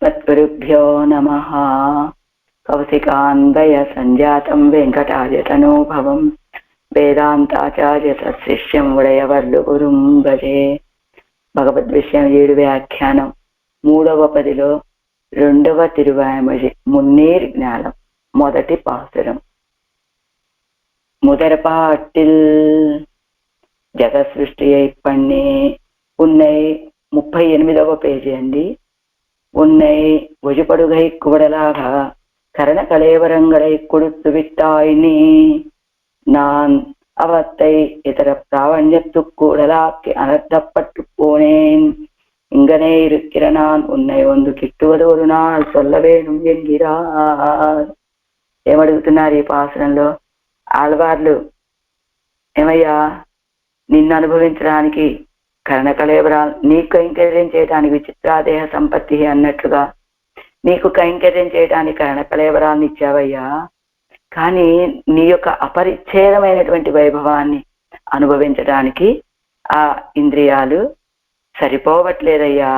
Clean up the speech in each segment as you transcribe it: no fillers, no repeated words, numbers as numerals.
अस्मद्गुरुभ्यो नमः। कौशिकान्वय संजातं वेङ्कटार्यतनोभवं వేదాంతాచార్య తత్శిష్యం ఉడయవర్లు గురుం భజే. భగవద్విషయం 7 వ్యాఖ్యానం 3వ పదిలో 2వ తిరువాయమొഴി మున్నీర్ జ్ఞానం మొదటి పాసురం. முதற்பாட்டில் జగత్ సృష్టిயை பண்ணி உன்னை 38వ పేజీ అండి. உன்னை ஒழிபடுகை குவடலாக கரண கலேவரங்களை கொடுத்து விட்டாய் நீ. நான் அவத்தை இதர பிராவண்யத்துக்கூடலாக்கி அனர்த்தப்பட்டு போனேன். இங்கனே இருக்கிற நான் உன்னை ஒன்று கிட்டுவது ஒரு நாள் சொல்ல வேணும் ఎన్గిరార్. ఏమడుగుతున్నారు ఈ పాసనంలో? ఆళ్వార్లు, ఏమయ్యా నిన్ను అనుభవించడానికి కరణ కళేబరాలు నీకు కైంకర్యం చేయడానికి విచిత్రాదేహ సంపత్తి అన్నట్లుగా నీకు కైంకర్యం చేయడానికి కరణ కళేబరాలను ఇచ్చావయ్యా. కానీ నీ యొక్క అపరిచ్ఛేదమైనటువంటి వైభవాన్ని అనుభవించడానికి ఆ ఇంద్రియాలు సరిపోవట్లేదయ్యా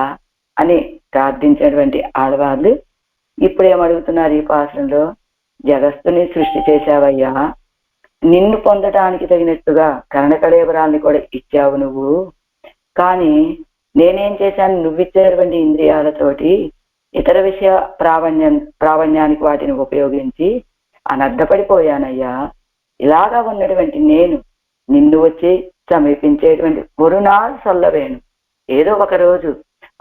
అని ప్రార్థించినటువంటి ఆడవాళ్ళు ఇప్పుడు ఏమడుగుతున్నారు ఈ పాసంలో? జగత్తుని సృష్టి చేశావయ్యా, నిన్ను పొందటానికి తగినట్టుగా కరణ కళేబరాల్ని కూడా ఇచ్చావు నువ్వు. కానీ నేనేం చేశాను? నువ్విచ్చేటువంటి ఇంద్రియాలతోటి ఇతర విషయ ప్రావణ్యానికి వాటిని ఉపయోగించి అనర్థపడిపోయానయ్యా. ఇలాగా ఉన్నటువంటి నేను నిన్ను వచ్చి సమీపించేటువంటి ఒక నాడు సొల్లవేను. ఏదో ఒక రోజు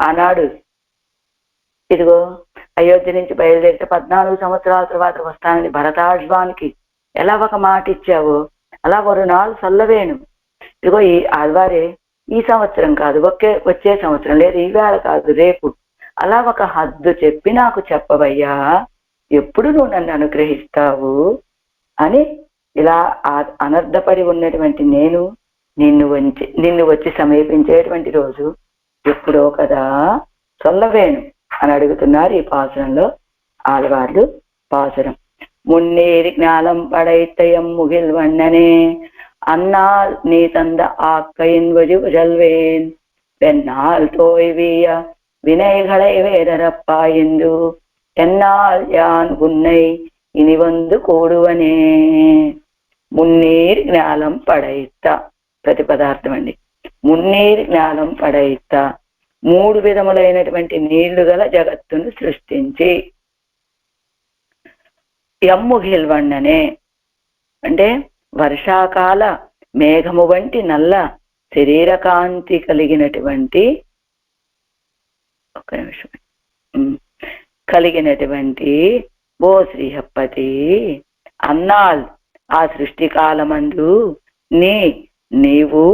ఆనాడు ఇదిగో అయోధ్య నుంచి బయలుదేరితే 14 సంవత్సరాల తర్వాత వస్తానని భరతాళ్వానికి ఎలా ఒక మాట ఇచ్చావో అలా ఒక నాడు సొల్లవేను. ఇదిగో ఈ ఆళ్వారే ఈ సంవత్సరం కాదు, వచ్చే సంవత్సరం, లేదు ఈవేళ కాదు, రేపు, అలా ఒక హద్దు చెప్పి నాకు చెప్పవయ్యా, ఎప్పుడు నువ్వు నన్ను అనుగ్రహిస్తావు అని ఇలా అనర్థపడి ఉన్నటువంటి నేను నిన్ను వచ్చి సమీపించేటువంటి రోజు ఎప్పుడో కదా సొల్లవేను అని అడుగుతున్నారు ఈ పాసురంలో ఆళ్వార్లు. పాసురం: మున్నీరి జ్ఞానం పడైతయం ముగిల్ వన్ననే అన్నాల్ నీ తంద ఆక్కయిన్ వజువజల్వేన్ వెన్నాల్ తోய்விய வினைகளை வேறறப்பாயென்று என்னால் யான் உன்னை இனி வந்து கூடுవనే. మున్నీర్ జ్ఞానం పడైత ప్రతి పదార్థం అండి. మున్నీర్ జ్ఞానం పడైత 3 విధములైనటువంటి నీళ్లు గల జగత్తును సృష్టించి ఎమ్ముగిల్వన్ననే అంటే వర్షాకాల మేఘము వంటి నల్ల శరీర కాంతి కలిగినటువంటి ఓ శ్రీహప్పతి, అన్నాల్ ఆ సృష్టి కాలమందు నీవు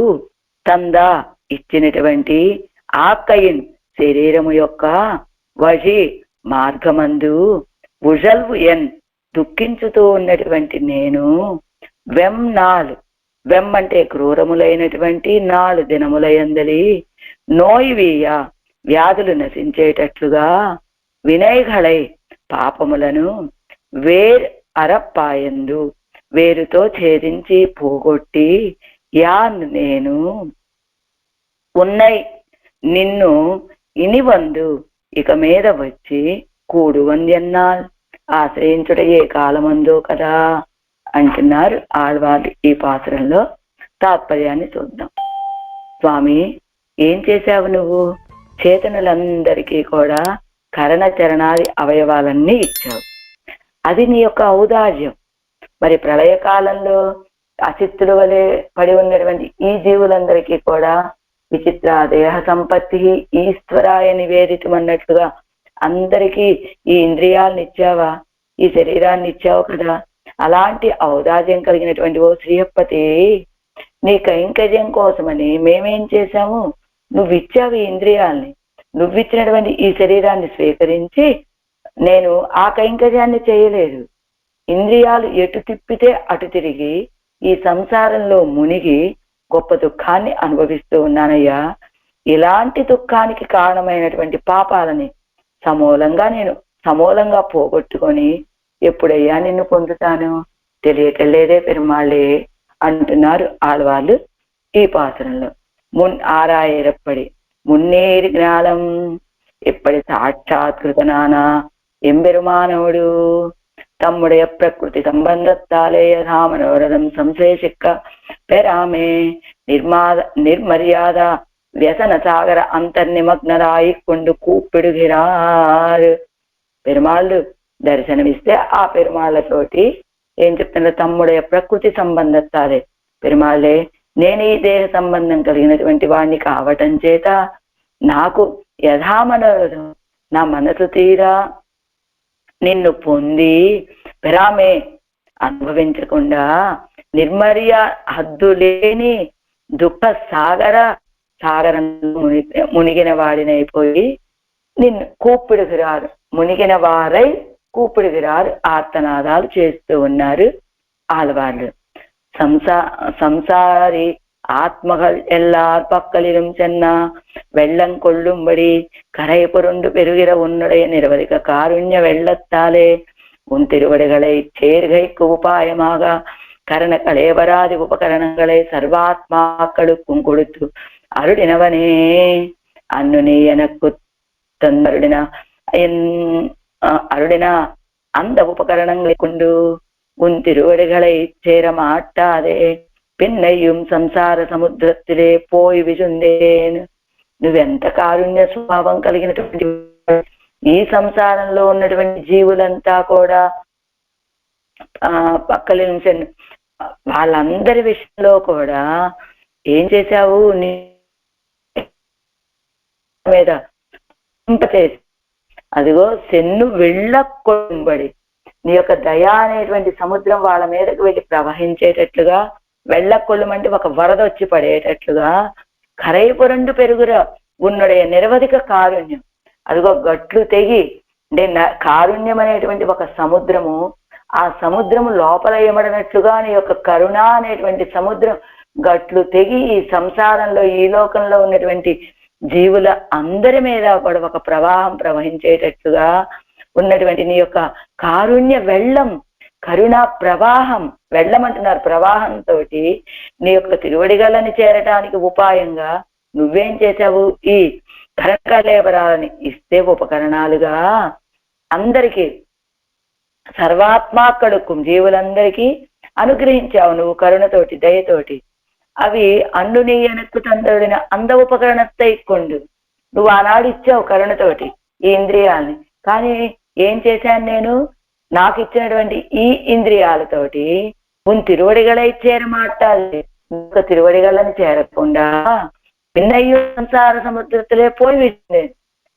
తందా ఇచ్చినటువంటి ఆక్కయిన్ శరీరము యొక్క వజి మార్గమందు ఉజల్వు ఎన్ దుఃఖించుతూ ఉన్నటువంటి నేను వెమ్ అంటే క్రూరములైనటువంటి 4 దినములయందలి నోయివీయ వ్యాధులు నశించేటట్లుగా వినయఘళై పాపములను అరప్పాయందు వేరుతో ఛేదించి పోగొట్టి యాన్ నేను ఉన్నై నిన్ను ఇనివందు ఇక మీద వచ్చి కూడువందెన్నాల్ ఆశ్రయించుట ఏ కాలమందో కదా అంటున్నారు ఆళ్వార్లు. ఈ పాసురంలో తాత్పర్యాన్ని చూద్దాం. స్వామి, ఏం చేశావు నువ్వు? చేతనులందరికీ కూడా కరణ చరణాది అవయవాలన్నీ ఇచ్చావు. అది నీ యొక్క ఔదార్యం. మరి ప్రళయకాలంలో అచిత్తుల వలె పడి ఉన్నటువంటి ఈ జీవులందరికీ కూడా విచిత్ర దేహ సంపత్తి ఈశ్వరాయ నివేదితం అన్నట్లుగా అందరికీ ఈ ఇంద్రియాలను ఇచ్చావా, ఈ శరీరాన్ని ఇచ్చావు కదా. అలాంటి ఔదార్యం కలిగినటువంటి ఓ శ్రీహప్పతి, నీ కైంకర్యం కోసమని మేమేం చేశాము? నువ్విచ్చావు ఈ ఇంద్రియాల్ని, నువ్విచ్చినటువంటి ఈ శరీరాన్ని స్వీకరించి నేను ఆ కైంకర్యాన్ని చేయలేదు. ఇంద్రియాలు ఎటు తిప్పితే అటు తిరిగి ఈ సంసారంలో మునిగి గొప్ప దుఃఖాన్ని అనుభవిస్తూ ఉన్నానయ్యా. ఇలాంటి దుఃఖానికి కారణమైనటువంటి పాపాలని సమూలంగా పోగొట్టుకొని ఎప్పుడయ్యా నిన్ను పొందుతాను? తెలియటలేదే పెరుమాళ్ళే అంటున్నారు ఆళ్వార్లు ఈ పాసురంలో. ఆరాయిరప్పడి మున్నీర్ జ్ఞానం இப்படி சாட்சாத்கிருதனானா எம்பெருமானோடு தம்முடைய பிரகிருதி சம்பந்தத்தாலே யதா மனோரதம் சம்சேஷிக்க பெறாமே நிர்மரியாதா వ్యసన సాగర అంతర్నిమగ్నరాయి కొండు కూపిడుగిరారు. పెరుమాళ్ళు దర్శనమిస్తే ఆ పెరుమాళ్ళతోటి ఏం చెప్తున్నారు, తమ్ముடைய ప్రకృతి సంబంధత్తాలే పెరుమాళ్ళే నేను ఈ దేహ సంబంధం కలిగినటువంటి వాడిని కావటం చేత నాకు యథామనోరథం నా మనసు తీరా నిన్ను పొంది పెరామే అనుభవించకుండా నిర్మర్య హద్దు లేని దుఃఖ సాగరంలో మునిగిన వాడినైపోయి నిన్ను కూపిడుగిరారు, మునిగిన వారై కూపిడుగిరారు ఆర్తనాదాలు చేస్తూ ఉన్నారు ఆళ్వార్లు. സംസാരി ആത്മകൾ എല്ലാർ പക്കലിലും ചെന്ന വെള്ളം കൊള്ളുമ്പടി കരയപ്പുരുണ്ടു പെരുകിற ഉന്നുடைய நிரவதிக காருண்ய வெள்ளத்தாலே உன் திருவடிகளை சேர்கைக்கு உபாயமாக கரண கலேவராதி உபகரணங்களை சர்வாத்மாக்களுக்கும் கொடுத்து அருளினவனே அன்னு நீ எனக்கு அருளின அந்த உபகரணங்களை கொண்டு உன் திருவடிகளை சேர மாட்டாதே పిన్నయ్యం సంసార సముద్రத்திலே పోయి విజుందేను. నువ్వెంత కారుణ్య స్వభావం కలిగినటువంటి ఈ సంసారంలో ఉన్నటువంటి జీవులంతా కూడా పక్కల నుంచి వాళ్ళందరి విషయంలో కూడా ఏం చేశావు, నీ మీద చేసి అదిగో సెన్ను వెళ్ళకొంబడి నీ యొక్క దయా అనేటువంటి సముద్రం వాళ్ళ మీదకి వెళ్ళి ప్రవహించేటట్లుగా, వెళ్ళకొల్లమంటే ఒక వరద వచ్చి పడేటట్లుగా కరైపురండు పెరుగుర ఉన్నடைய నిరవధిక కారుణ్యం అదిగో గట్లు తెగి అంటే కారుణ్యం అనేటువంటి ఒక సముద్రము, ఆ సముద్రము లోపల ఏమడనట్లుగా నీ యొక్క కరుణ అనేటువంటి సముద్రం గట్లు తెగి ఈ సంసారంలో ఈ లోకంలో ఉన్నటువంటి జీవుల అందరి మీద కూడా ఒక ప్రవాహం ప్రవహించేటట్లుగా ఉన్నటువంటి నీ యొక్క కారుణ్య వెள்ளం, కరుణా ప్రవాహం, వెళ్ళమంటున్నారు ప్రవాహంతో నీ యొక్క తిరువడిగలని చేరటానికి ఉపాయంగా నువ్వేం చేశావు, ఈ కరకలేవరాలని ఇస్తే ఉపకరణాలుగా అందరికీ సర్వాత్మాక్కడుకు జీవులందరికీ అనుగ్రహించావు నువ్వు కరుణతోటి దయతోటి. అవి అండు నీ వెనక్కు తందడిన అంద ఉపకరణத்தை కొండు నువ్వు ఆనాడు ఇచ్చావు కరుణతోటి ఈ ఇంద్రియాలని. కానీ ఏం చేశాను నేను, నాకు ఇచ్చినటువంటి ఈ ఇంద్రియాలతోటి ఉన్ తిరువడిగలై చేరమాటాలి, ఇంకా తిరువడిగలని చేరకుండా పిన్నయ్యూ సంసార సముద్రத்திலே పోయి విడిచింది,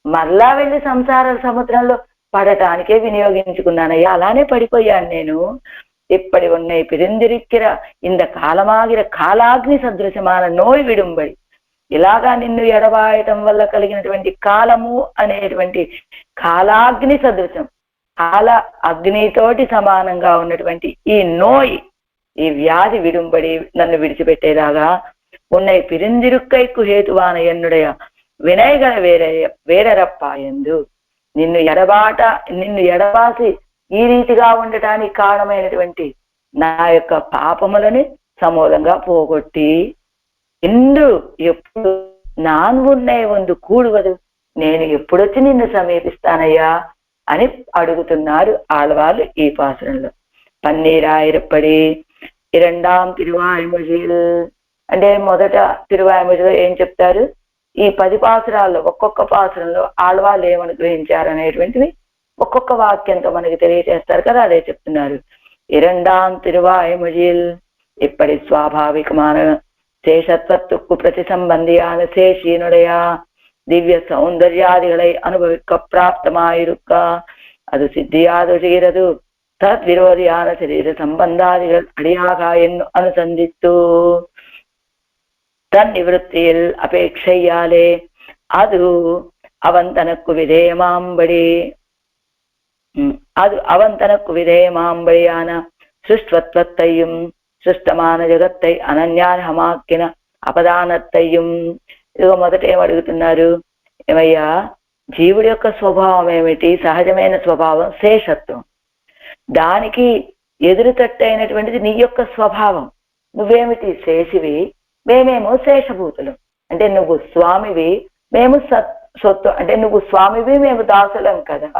మళ్ళా వెళ్ళి సంసార సముద్రంలో పడటానికే వినియోగించుకున్నానయ్యా. అలానే పడిపోయాను నేను. இப்படி உன்னை பிரிந்திருக்கிற இந்த కాలమాగిర కాలాగ్ని సదృశமான నోయి విడుంబడి, ఇలాగా నిన్ను ఎడబాయటం వల్ల కలిగినటువంటి కాలము అనేటువంటి కాలాగ్ని సదృశం, కాల అగ్నితోటి సమానంగా ఉన్నటువంటి ఈ నోయి, ఈ వ్యాధి విడుంబడి నన్ను విడిచిపెట్టేలాగా ఉన్నై పిరిందిరుక్కైకు హేతువాన ఎన్నుడయ వినయగల వేరరప్పాయందు నిన్ను ఎడబాసి ఈ రీతిగా ఉండటానికి కారణమైనటువంటి నా యొక్క పాపములని సమూలంగా పోగొట్టి ఇందు ఎప్పుడు నాన్వున్నే ಒಂದು కూడువదు, నేను ఎప్పుడొచ్చి నిన్ను సమీపిస్తానయ్యా అని అడుగుతున్నారు ఆళ్వార్లు ఈ పాసురంలో. పన్నీరాయిరప్పడి ఇరండాం తిరువాయిమొழியில் అంటే మొదట తిరువాయిమొழிలో ఏం చెప్తారు, ఈ 10 పాసురాల్లో ఒక్కొక్క పాసురంలో ఆళ్వార్లు ఏమనుగ్రహించారు అనేటువంటివి ఒక్కొక్క వాక్యంతో మనకి తెలియజేస్తారు కదా, అదే చెప్తున్నారు. ఇరండాం తిరువాయిమొழியில் இப்படி స్వాభావికமான சேஷத்துக்கு பிரதி சம்பந்தியான சேஷியினுடைய திவ்ய சௌந்தர்யாதிகளை அனுபவிக்க பிராப்தமாயிருக்க அது சித்தியாது செய்கிறது. தத் விரோதியான சரீர சம்பந்தாதிகள் அடியாக அனுசந்தித்து தன் நிவൃத்தியில் அபேட்சையாலே அது அவன் தனக்கு விதேயமாம்படியான సృష్ట్వత్వத்தையும் సృష్టమాన జగత్తై అనన్యార్హమాకిన అపదానత్తయ్యం. ఇదిగో మొదట ఏమడుగుతున్నారు, ఏమయ్యా జీవుడి యొక్క స్వభావం ఏమిటి, సహజమైన స్వభావం శేషత్వం, దానికి ఎదురుతట్టైనటువంటిది నీ యొక్క స్వభావం. నువ్వేమిటి శేషివి, మేమేమో శేషభూతులు, అంటే నువ్వు స్వామివి, మేము సొత్తు అంటే నువ్వు స్వామివి, మేము దాసులం కదా.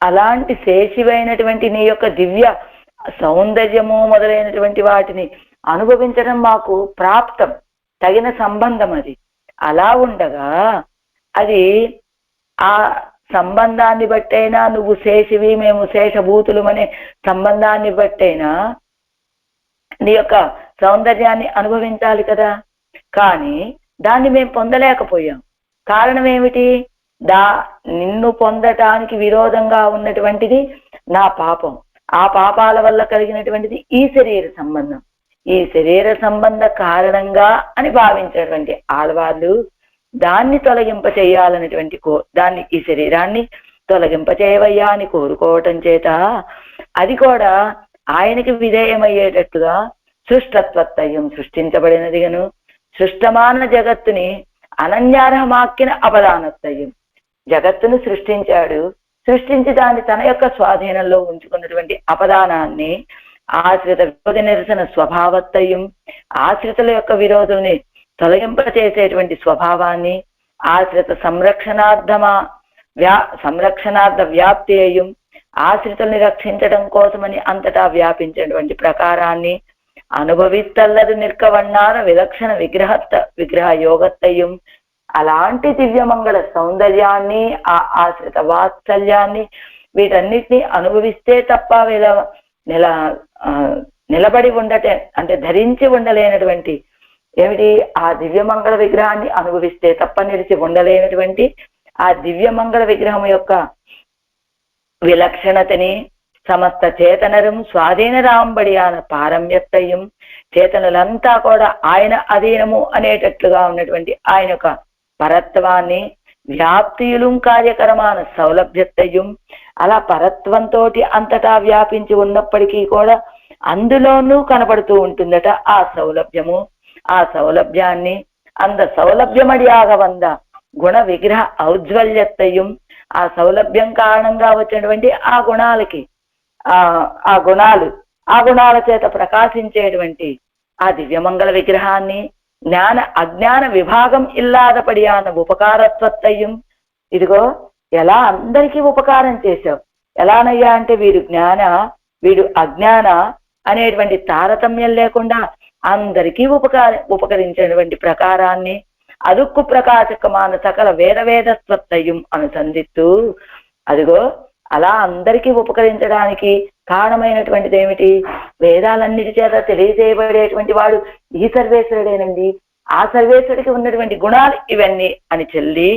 అలాంటి శేషివైనటువంటి నీ యొక్క దివ్య సౌందర్యము మొదలైనటువంటి వాటిని అనుభవించడం మాకు ప్రాప్తం, తగిన సంబంధం అది. అలా ఉండగా అది ఆ సంబంధాన్ని బట్టైనా, నువ్వు శేషివి మేము శేషభూతులు అనే సంబంధాన్ని బట్టైనా నీ యొక్క సౌందర్యాన్ని అనుభవించాలి కదా. కానీ దాన్ని మేము పొందలేకపోయాం. కారణం ఏమిటి? నిన్ను పొందటానికి విరోధంగా ఉన్నటువంటిది నా పాపం. ఆ పాపాల వల్ల కలిగినటువంటిది ఈ శరీర సంబంధం. ఈ శరీర సంబంధ కారణంగా అని భావించేటువంటి ఆడవాళ్ళు దాన్ని తొలగింప చేయాలనేటువంటి దాన్ని, ఈ శరీరాన్ని తొలగింప చేయవయ్యా అని కోరుకోవటం చేత అది కూడా ఆయనకి విధేయమయ్యేటట్టుగా సృష్టత్వత్తయ్యం, సృష్టించబడినదిగను సృష్టమాన జగత్తుని అనన్యార్హమాక్కిన అపదానత్తయ్యం. జగత్తును సృష్టించాడు, సృష్టించి దాన్ని తన యొక్క స్వాధీనంలో ఉంచుకున్నటువంటి అపదానాన్ని, ఆశ్రిత విరోధ నిరసన స్వభావత్తయ్యం, ఆశ్రితుల యొక్క విరోధుల్ని తొలగింపచేసేటువంటి స్వభావాన్ని, ఆశ్రిత సంరక్షణార్థ వ్యాప్తి అయ్యం, ఆశ్రితుల్ని రక్షించడం కోసమని అంతటా వ్యాపించినటువంటి ప్రకారాన్ని, అనుభవిస్తల్లదు నిర్కవన్నార విలక్షణ విగ్రహ యోగత్తయ్యం. అలాంటి దివ్యమంగళ సౌందర్యాన్ని, ఆ ఆశ్రిత వాత్సల్యాన్ని, వీటన్నిటినీ అనుభవిస్తే తప్ప నిలబడి ఉండటే, అంటే ధరించి ఉండలేనటువంటి ఏమిటి, ఆ దివ్యమంగళ విగ్రహాన్ని అనుభవిస్తే తప్ప నిలిచి ఉండలేనటువంటి ఆ దివ్యమంగళ విగ్రహం యొక్క విలక్షణతని, సమస్త చేతనరం స్వాధీన రాంబడియాన పారమ్యత్తయ్యం, చేతనులంతా కూడా ఆయన అధీనము అనేటట్లుగా ఉన్నటువంటి ఆయన యొక్క పరత్వాన్ని, వ్యాప్తియులు కార్యకరమైన సౌలభ్యత్తయ్యం, అలా పరత్వంతో అంతటా వ్యాపించి ఉన్నప్పటికీ కూడా అందులోనూ కనపడుతూ ఉంటుందట ఆ సౌలభ్యము. ఆ సౌలభ్యాన్ని అంద సౌలభ్యమడియాగ వంద గుణ విగ్రహ ఔజ్వల్యత్తయ్యం, ఆ సౌలభ్యం కారణంగా వచ్చినటువంటి ఆ గుణాలకి, ఆ గుణాల చేత ప్రకాశించేటువంటి ఆ దివ్యమంగళ విగ్రహాన్ని జ్ఞాన అజ్ఞాన విభాగం ఇల్లాదపడియాన ఉపకారత్వత్తయ్యం. ఇదిగో ఎలా అందరికీ ఉపకారం చేశావు, ఎలానయ్యా అంటే వీడు జ్ఞాన వీడు అజ్ఞాన అనేటువంటి తారతమ్యం లేకుండా అందరికీ ఉపకరించేటువంటి ప్రకారాన్ని, అదుక్కు ప్రకాశకమాన సకల వేదవేదస్వత్తయ్యం అనుసంధిస్తూ, అదిగో అలా అందరికీ ఉపకరించడానికి కారణమైనటువంటిది ఏమిటి? వేదాలన్నిటి చేత తెలియజేయబడేటువంటి వాడు ఈ సర్వేశ్వరుడేనండి, ఆ సర్వేశ్వరుడికి ఉన్నటువంటి గుణాలు ఇవన్నీ అని చెల్లి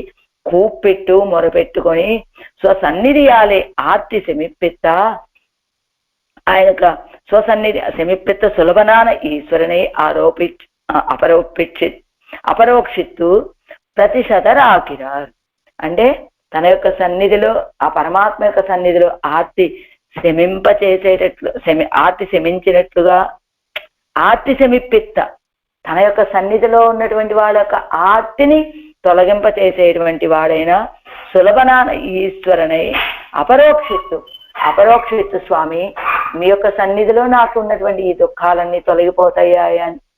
కూప్పెట్టు మొరపెట్టుకొని స్వసన్నిధియాలే ఆర్తి సెమిప్పెత్త, ఆయన స్వసన్నిధి సెమిప్పెత్త సులభనాన ఈశ్వరనే అపరోక్షిత్తు ప్రతిశతరాకిరారు. అంటే తన యొక్క సన్నిధిలో, ఆ పరమాత్మ యొక్క సన్నిధిలో ఆర్తి ఆర్తి శమించినట్లుగా, ఆర్తి శమిప్పిత్త, తన యొక్క సన్నిధిలో ఉన్నటువంటి వాళ్ళ యొక్క ఆర్తిని తొలగింప చేసేటువంటి వాడైనా సులభనాన ఈశ్వరనై అపరోక్షిత్తు స్వామి, మీ యొక్క సన్నిధిలో నాకు ఉన్నటువంటి ఈ దుఃఖాలన్నీ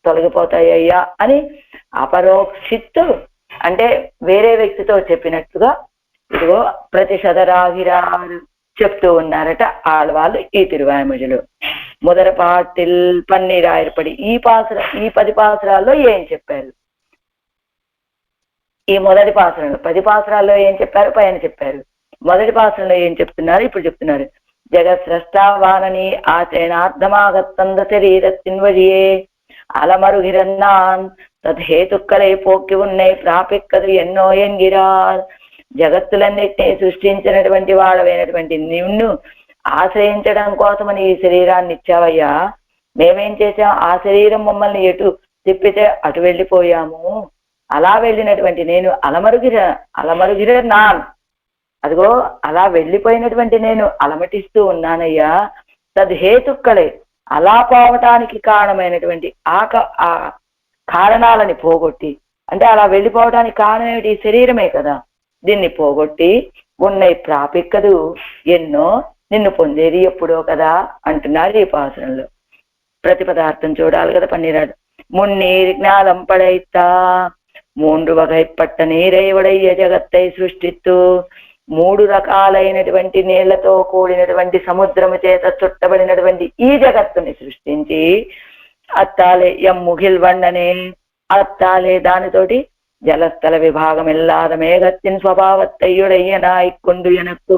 తొలగిపోతాయ్యా అని అపరోక్షిత్తు అంటే వేరే వ్యక్తితో చెప్పినట్టుగా ఇదిగో ప్రతిశతరాగిరారు చెప్తూ ఉన్నారట ఆడవాళ్ళు ఈ తిరువాయిమొழிలో. మొదటి పాటిల్ పన్నీరాయర్పడి ఈ 10 పాసురాల్లో ఏం చెప్పారు? ఈ మొదటి పాసురంలో 10 పాసురాల్లో ఏం చెప్పారు? పైన చెప్పారు. మొదటి పాసురంలో ఏం చెప్తున్నారు? ఇప్పుడు చెప్తున్నారు. జగత్స్రష్టావానని ఆచరణార్థమాగత్తంద శరీరத்தின் வழியே அலமருகிறன்னான் తద్హేతుక్కలై పోక్కి ఉన్నాయి ప్రాపిక్కదు ఎన్నో ఎంగిరార్. జగత్తులన్నిటినీ సృష్టించినటువంటి వాడవైనటువంటి నిన్ను ఆశ్రయించడం కోసమని ఈ శరీరాన్ని ఇచ్చావయ్యా. మేమేం చేసాం? ఆ శరీరం మమ్మల్ని ఎటు తిప్పితే అటు వెళ్ళిపోయాము. అలా వెళ్ళినటువంటి నేను అలమరుగిర నాన్, అదిగో అలా వెళ్ళిపోయినటువంటి నేను అలమటిస్తూ ఉన్నానయ్యా. తద్హేతుక్కలే, అలా పోవటానికి కారణమైనటువంటి ఆ కారణాలని పోగొట్టి, అంటే అలా వెళ్ళిపోవటానికి కారణం ఏమిటి? ఈ శరీరమే కదా. దీన్ని పోగొట్టి ఉన్నాయి ప్రాపిక్కదు ఎన్నో, నిన్ను పొందేది ఎప్పుడో కదా అంటున్నారు ఈ పాసనంలో. ప్రతిపదార్థం చూడాలి కదా. పన్నీరాడు మున్నీర్ జ్ఞానం పడైతా 3 வகைப்பட்ட நீரை உடைய జగత్తై సృష్టిత్తు 3 రకాలైనటువంటి నీళ్లతో కూడినటువంటి సముద్రము చేత చుట్టబడినటువంటి ఈ జగత్తుని సృష్టించి అత్తాలే ముగిల్వన్ననే అత్తాలే దానితోటి జలస్థల విభాగం ఇల్లాద మేఘత్తిన్ స్వభావత్తయ్యుడయ్యనాయిక్కొండు ఎనక్కు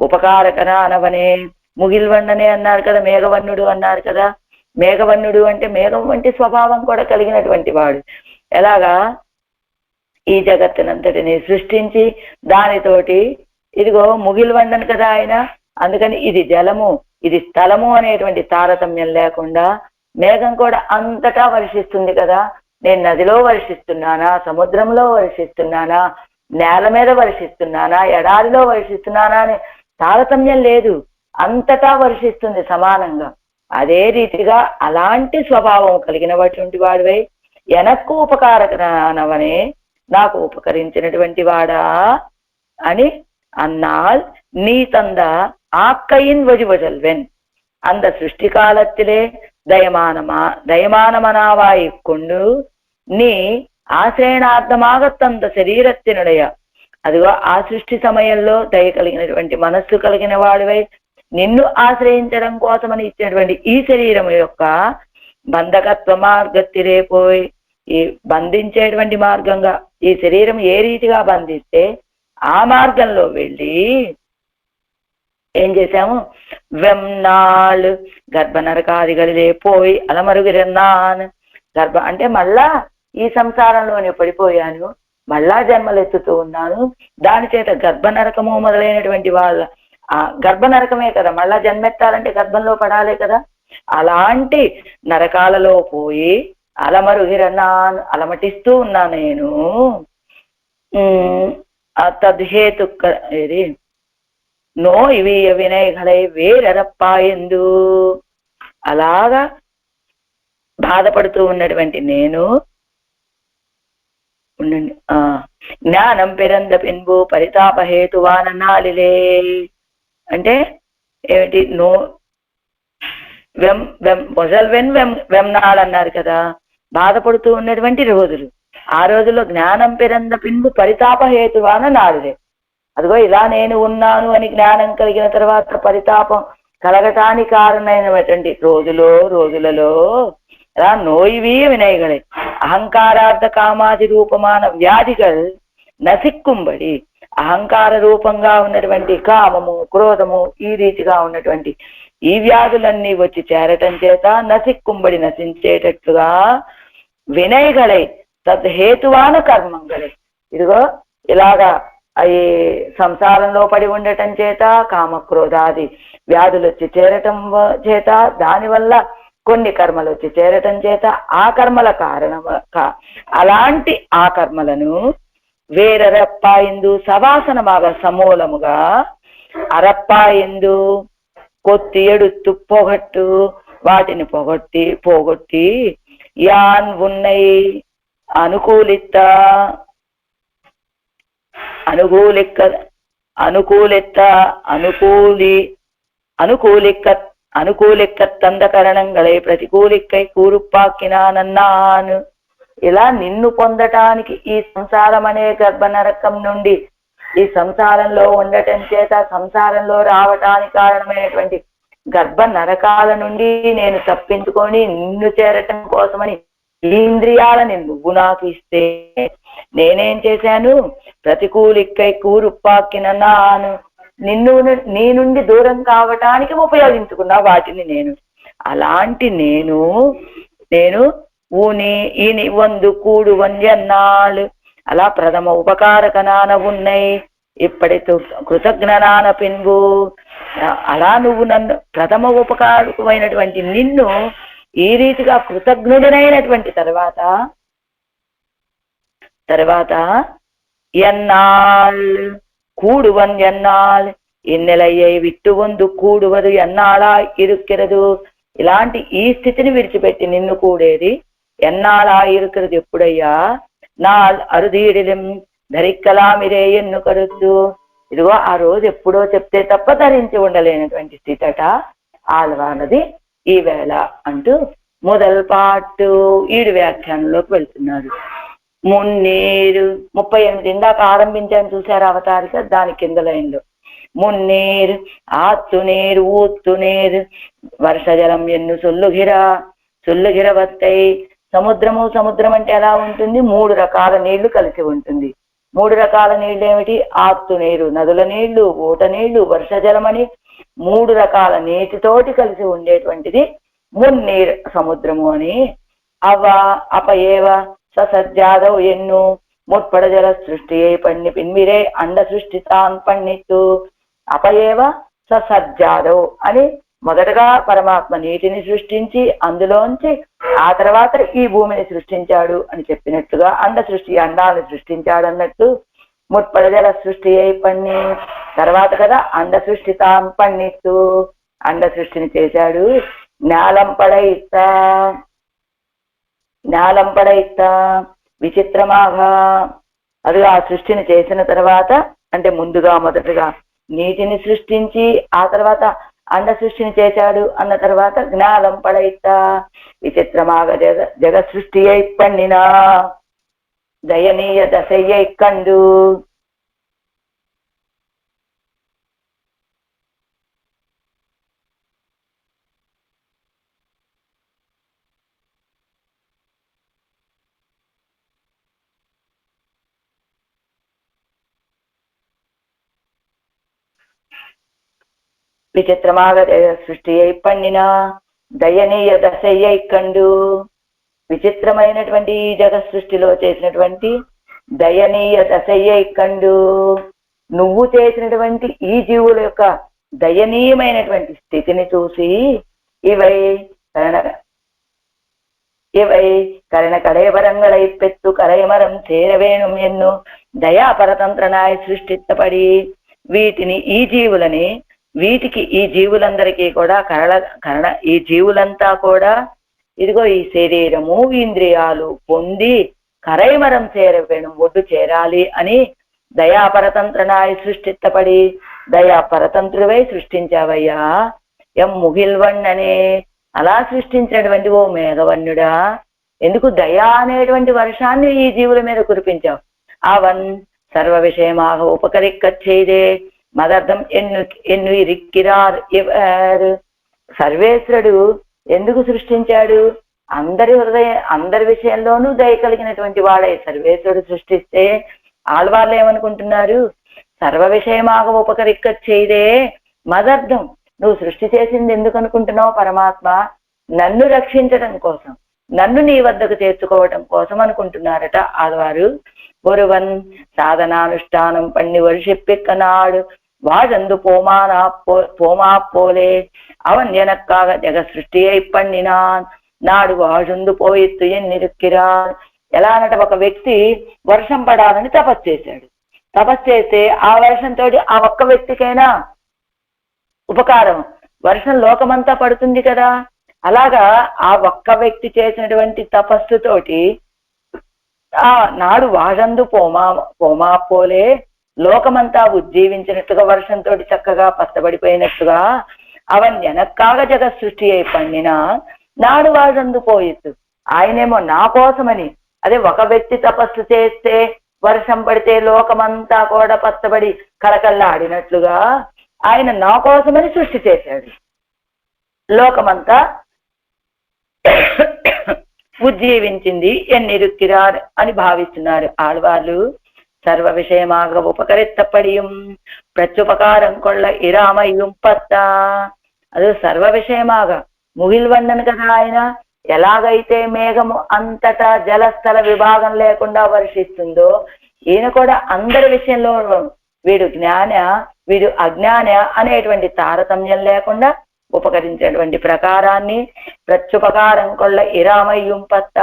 ఉపకారకనానవనే ముగిల్వన్ననే అన్నారు కదా, మేఘవన్నుడు అన్నారు కదా. మేఘవన్నుడు అంటే మేఘం వంటి స్వభావం కూడా కలిగినటువంటి వాడు. ఎలాగా ఈ జగత్తునంతటిని సృష్టించి దానితోటి ఇదిగో ముగిల్వండను కదా ఆయన. అందుకని ఇది జలము ఇది స్థలము అనేటువంటి తారతమ్యం లేకుండా మేఘం కూడా అంతటా వర్షిస్తుంది కదా. నేను నదిలో వర్షిస్తున్నానా, సముద్రంలో వర్షిస్తున్నానా, నేల మీద వర్షిస్తున్నానా, ఎడారిలో వర్షిస్తున్నానా అనే తారతమ్యం లేదు, అంతటా వర్షిస్తుంది సమానంగా. అదే రీతిగా అలాంటి స్వభావం కలిగినటువంటి వాడివై ఎనక్కు ఉపకారకనవనే నాకు ఉపకరించినటువంటి వాడా అని అన్నాల్ நீ தந்த ஆக்கையின் வழிவழல்வன். அந்த సృష్టి కాలத்திலே దయమానమనావాయి కొண்டு నీ ఆశ్రయణార్థమాగ తంద శరీరத்தினுடைய అదిగో ఆ సృష్టి సమయంలో దయ కలిగినటువంటి మనస్సు కలిగిన వాడివై నిన్ను ఆశ్రయించడం కోసమని ఇచ్చినటువంటి ఈ శరీరం యొక్క బంధకత్వ మార్గత్తిరే పోయి ఈ బంధించేటువంటి మార్గంగా ఈ శరీరం ఏ రీతిగా బంధిస్తే ఆ మార్గంలో వెళ్ళి ఏం చేశాము, వెమ్నాళ్ళు గర్భ నరకాదిగలిదే పోయి అలమరుగురన్నాన్. గర్భ అంటే మళ్ళా ఈ సంసారంలోనే పడిపోయాను, మళ్ళా జన్మలెత్తుతూ ఉన్నాను. దాని చేత గర్భ నరకము మొదలైనటువంటి వాళ్ళ గర్భ నరకమే కదా, మళ్ళా జన్మెత్తాలంటే గర్భంలో పడాలే కదా. అలాంటి నరకాలలో పోయి అలమరుగురన్నాన్ అలమటిస్తూ ఉన్నా నేను. తద్హేతు ఇది నో ఇవి వినయగలై వేరరప్పాయందు అలాగా బాధపడుతూ ఉన్నటువంటి నేను ఉండండి. జ్ఞానం పెరంద పిన్బు పరితాపహేతువాననాలిలే అంటే ఏమిటి, నో వెమ్నాళ్ అన్నారు కదా, బాధపడుతూ ఉన్నటువంటి రోజులు. ఆ రోజుల్లో జ్ఞానం పెరంద పిన్బు పరితాపహేతువాన నాలులే. అదిగో ఇలా నేను ఉన్నాను అని జ్ఞానం కలిగిన తర్వాత పరితాపం కలగటానికి కారణమైనటువంటి రోజులలో నోయివీ వినయగలే అహంకారార్థ కామాది రూపమాన వ్యాధిகள் నసిక్కుంబడి అహంకార రూపంగా ఉన్నటువంటి కామము క్రోధము ఈ రీతిగా ఉన్నటువంటి ఈ వ్యాధులన్నీ వచ్చి చేరటం చేత నసిక్కుంబడి నశించేటట్లుగా వినయగలై తద్హేతువాన కర్మంగలై. ఇదిగో ఇలాగా ఈ సంసారంలో పడి ఉండటం చేత కామక్రోధాది వ్యాధులు వచ్చి చేరటం చేత దానివల్ల కొన్ని కర్మలు వచ్చి చేరటం చేత ఆ కర్మల కారణం అలాంటి ఆ కర్మలను వేరరప్పాయిందు సవాసనమాగా సమూలముగా అరప్పాయిందు కొత్తి ఎడుత్తు పొగట్టు వాటిని పోగొట్టి యాన్ ఉన్నై అనుకూలిక్కత్తందకరణంగళై ప్రతికూలిక్కై కూరుప్పాకినానన్నాను. ఇలా నిన్ను పొందటానికి ఈ సంసారం అనే గర్భ నరకం నుండి ఈ సంసారంలో ఉండటం చేత సంసారంలో రావటానికి కారణమైనటువంటి గర్భ నరకాల నుండి నేను తప్పించుకొని నిన్ను చేరటం కోసమని ఈ ఇంద్రియాలని నువ్వు నాకు ఇస్తే నేనేం చేశాను, ప్రతికూలిక్కై కూరుప్పాకినాను నీ నుండి దూరం కావటానికి ఉపయోగించుకున్నా వాటిని నేను. అలాంటి నేను ఊని ఈని వందు కూడు వంద్యన్నాళ్ళు అలా ప్రథమ ఉపకారకనాన ఉన్నాయి ఇప్పటి కృతజ్ఞనాన పిన్బు. అలా నువ్వు నన్ను ప్రథమ ఉపకారకమైనటువంటి నిన్ను ఈ రీతిగా కృతజ్ఞుడనైనటువంటి తర్వాత ఎన్నాళ్ళు కూడువన్ ఎన్నాళ్ళు ఎన్నెలయ్యై విట్టు వందు కూడువదు ఎన్నాళా ఇరుక్కిరదు. ఇలాంటి ఈ స్థితిని విడిచిపెట్టి నిన్ను కూడేది ఎన్నాళా ఇరుక్కిరదు ఎప్పుడయ్యా, నాల్ అరుదీడిలం ధరిక్కలామిరే ఎన్ను కరుద్దు. ఇదిగో ఆ రోజు ఎప్పుడో చెప్తే తప్ప ధరించి ఉండలేనటువంటి స్థితట ఆల్వానది ఈ వేళ అంటూ మొదల్ పాటు 7 వ్యాఖ్యానంలోకి వెళ్తున్నారు. మున్నీరు 38 ఇందాక ఆరంభించాను చూసారు అవతారిక, దాని కింద లైన్లో మున్నీరు ఆత్తునీరు ఊత్తునీరు వర్షజలం ఎన్ను సొల్లుగిర వస్తాయి. సముద్రం అంటే ఎలా ఉంటుంది? 3 రకాల నీళ్లు కలిసి ఉంటుంది. 3 రకాల నీళ్లు ఏమిటి? ఆత్తు నీరు నదుల నీళ్లు, ఊట నీళ్లు, వర్షజలం అని 3 రకాల నీటితోటి కలిసి ఉండేటువంటిది మున్నీరు సముద్రము అని. అపయేవ ససజ్జాదవ్ ఎన్ను ముట్పడ జల సృష్టి పన్ని పిన్మిరే అండ సృష్టి తాన్ పన్నిత్తు. అపయేవ ససజ్జాదవ్ అని మొదటగా పరమాత్మ నీటిని సృష్టించి అందులోంచి ఆ తర్వాత ఈ భూమిని సృష్టించాడు అని చెప్పినట్టుగా అండ సృష్టి అండాన్ని సృష్టించాడు అన్నట్టు ముట్పడ జల సృష్టి పన్ని తర్వాత కదా అండ సృష్టి తాన్ పన్నిత్తు అండ సృష్టిని చేశాడు. జ్ఞాలంపడైత్త విచిత్రమాగా అది ఆ సృష్టిని చేసిన తర్వాత అంటే ముందుగా మొదటగా నీటిని సృష్టించి ఆ తర్వాత అండ సృష్టిని చేశాడు అన్న తర్వాత జ్ఞాలంపడైత్త విచిత్రమాగా జగ సృష్టి అయి పన్నినా దయనీయ దశయ్యై కండు. విచిత్రమాగ సృష్టి అయి పన్నిన దయనీయ దశయ్యై కండు. విచిత్రమైనటువంటి ఈ జగత్ సృష్టిలో చేసినటువంటి దయనీయ దశయ్యై కండు. నువ్వు చేసినటువంటి ఈ జీవుల యొక్క దయనీయమైనటువంటి స్థితిని చూసి ఇవై కరణ కడేవరంగళై పెత్తు కరైమరం చేరవేణుం ఎన్ను దయాపరతంత్రనాయ సృష్టిత్తపడి. వీటిని ఈ జీవులని వీటికి ఈ జీవులందరికీ కూడా ఈ జీవులంతా కూడా ఇదిగో ఈ శరీరము ఇంద్రియాలు పొంది కరైమరం చేరవేణు ఒడ్డు చేరాలి అని దయాపరతంత్రనాయ సృష్టిత్తపడి దయాపరతంత్రువై సృష్టించావయ్యా. ముగిల్వన్ననే అలా సృష్టించినటువంటి ఓ మేఘవన్యుడా ఎందుకు దయా అనేటువంటి వర్షాన్ని ఈ జీవుల మీద కురిపించావు. అవన్ సర్వ విషయమాగ ఉపకరిక్కచ్చేదే మదర్థం ఎన్ను ఇరిక్కిరార్ ఇవర్. సర్వేశ్వరుడు ఎందుకు సృష్టించాడు? అందరి విషయంలోనూ దయ కలిగినటువంటి వాడే సర్వేశ్వరుడు సృష్టిస్తే ఆళ్వార్లు ఏమనుకుంటున్నారు? సర్వ విషయమాగ ఉపకరిక్కచ్చేదే మదర్థం. నువ్వు సృష్టి చేసింది ఎందుకు అనుకుంటున్నావు? పరమాత్మ నన్ను రక్షించడం కోసం, నన్ను నీ వద్దకు చేర్చుకోవటం కోసం అనుకుంటున్నారట ఆళ్వారు. ఒరువన్ సాధనానుష్ఠానం పన్ని వర్షిప్పిక్కనాడు వాజందు పోమా పోలే అవన్ ఎనక్కాగ జగ సృష్టి అయి పన్నినాన్ నాడు వాజందు పోయిత్తు ఎన్నిరుక్కిరా. ఎలా అన్నట ఒక వ్యక్తి వర్షం పడాలని తపస్సు చేశాడు. తపస్సు చేస్తే ఆ వర్షంతో ఆ ఒక్క వ్యక్తికైనా ఉపకారం, వర్షం లోకమంతా పడుతుంది కదా. అలాగా ఆ ఒక్క వ్యక్తి చేసినటువంటి తపస్సుతోటి ఆ నాడు వాజందు పోమా పోలే లోకమంతా ఉజ్జీవించినట్టుగా వర్షంతో చక్కగా పచ్చబడిపోయినట్టుగా అవన్ వెనక్కాగ జగ సృష్టి అయి పండిన నాడు వాజందు పోయిత్తు. ఆయనేమో నా కోసమని, అదే ఒక వ్యక్తి తపస్సు చేస్తే వర్షం పడితే లోకమంతా కూడా పచ్చబడి కళకళ్ళాడినట్లుగా ఆయన నా కోసమని సృష్టి చేశాడు. లోకమంతా ఉజ్జీవించింది ఎన్నిరుక్కిరార్ అని భావిస్తున్నారు ఆళ్వార్లు. సర్వ విషయమాగ ఉపకరిత్తపడియం ప్రత్యుపకారం కొళ్ళ ఇరామయ్యం పత్త. అది సర్వ విషయమాగ ముగిల్వన్నను కదా ఆయన. ఎలాగైతే మేఘము అంతటా జలస్థల విభాగం లేకుండా వర్షిస్తుందో ఈయన కూడా అందరి విషయంలో వీడు జ్ఞాన వీడు అజ్ఞాన అనేటువంటి తారతమ్యం లేకుండా ఉపకరించేటువంటి ప్రకారాన్ని ప్రత్యుపకారం కొళ్ళ ఇరామయ్యం పత్త.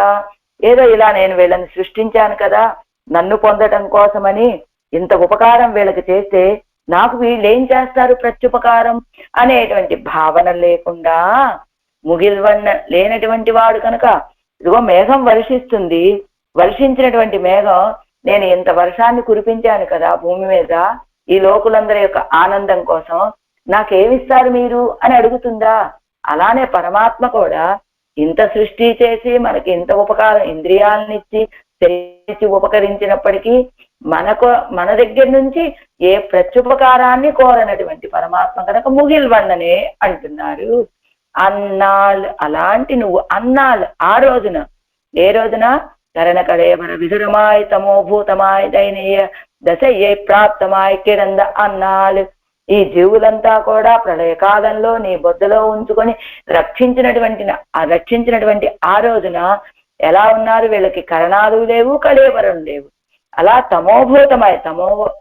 ఏదో ఇలా నేను వీళ్ళని సృష్టించాను కదా నన్ను పొందటం కోసమని, ఇంత ఉపకారం వీళ్ళకి చేస్తే నాకు వీళ్ళేం చేస్తారు ప్రత్యుపకారం అనేటువంటి భావన లేకుండా ముగిల్వన్న లేనటువంటి వాడు కనుక ఇదిగో మేఘం వర్షిస్తుంది, వర్షించినటువంటి మేఘం నేను ఇంత వర్షాన్ని కురిపించాను కదా భూమి మీద ఈ లోకులందరి యొక్క ఆనందం కోసం, నాకేమిస్తారు మీరు అని అడుగుతుందా? అలానే పరమాత్మ కూడా ఇంత సృష్టి చేసి మనకి ఇంత ఉపకారం ఇంద్రియాలనిచ్చి శరీరించి ఉపకరించినప్పటికీ మన దగ్గర నుంచి ఏ ప్రత్యుపకారాన్ని కోరనటువంటి పరమాత్మ కనుక ముగిల్వన్ననే అంటున్నారు. అన్నాళ్ళు అలాంటి నువ్వు అన్నాళ్ళు ఆ రోజున, ఏ రోజున కరణకళేవర విధురమాయ్ తమోభూతమాయ్ దైనీయ దశయ్యే ప్రాప్తమాయ్ కిరంద అన్నాళ్ళు ఈ జీవులంతా కూడా ప్రళయకాలంలో నీ బొద్దలో ఉంచుకొని రక్షించినటువంటి ఆ రోజున ఎలా ఉన్నారు? వీళ్ళకి కరణాలు లేవు, కళేవరం లేవు. అలా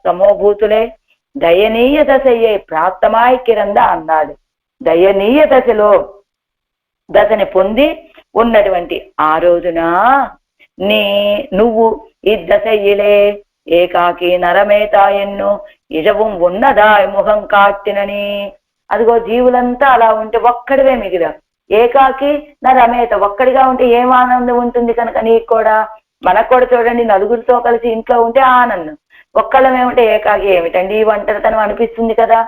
తమోభూతులే దయనీయ దశయ్యే ప్రాప్తమాయ్ కిరంద అన్నాడు. దయనీయ దశని పొంది ఉన్నటువంటి ఆ రోజున నువ్వు ఈ దశయ్యలే ఏకాకి నరమేతాయన్ను ఇజవం ఉన్నదాయ్ ముఖం కాట్టినని. అదిగో జీవులంతా అలా ఉంటే ఒక్కడివే మిగిలా. ఏకాకి నరమేత, ఒక్కడిగా ఉంటే ఏం ఆనందం ఉంటుంది కనుక నీకు కూడా. మనకు కూడా చూడండి, నలుగురితో కలిసి ఇంట్లో ఉంటే ఆనందం. ఒక్కళ్ళమేమంటే ఏకాకి ఏమిటండి ఈ ఒంటరితనం అనిపిస్తుంది కదా.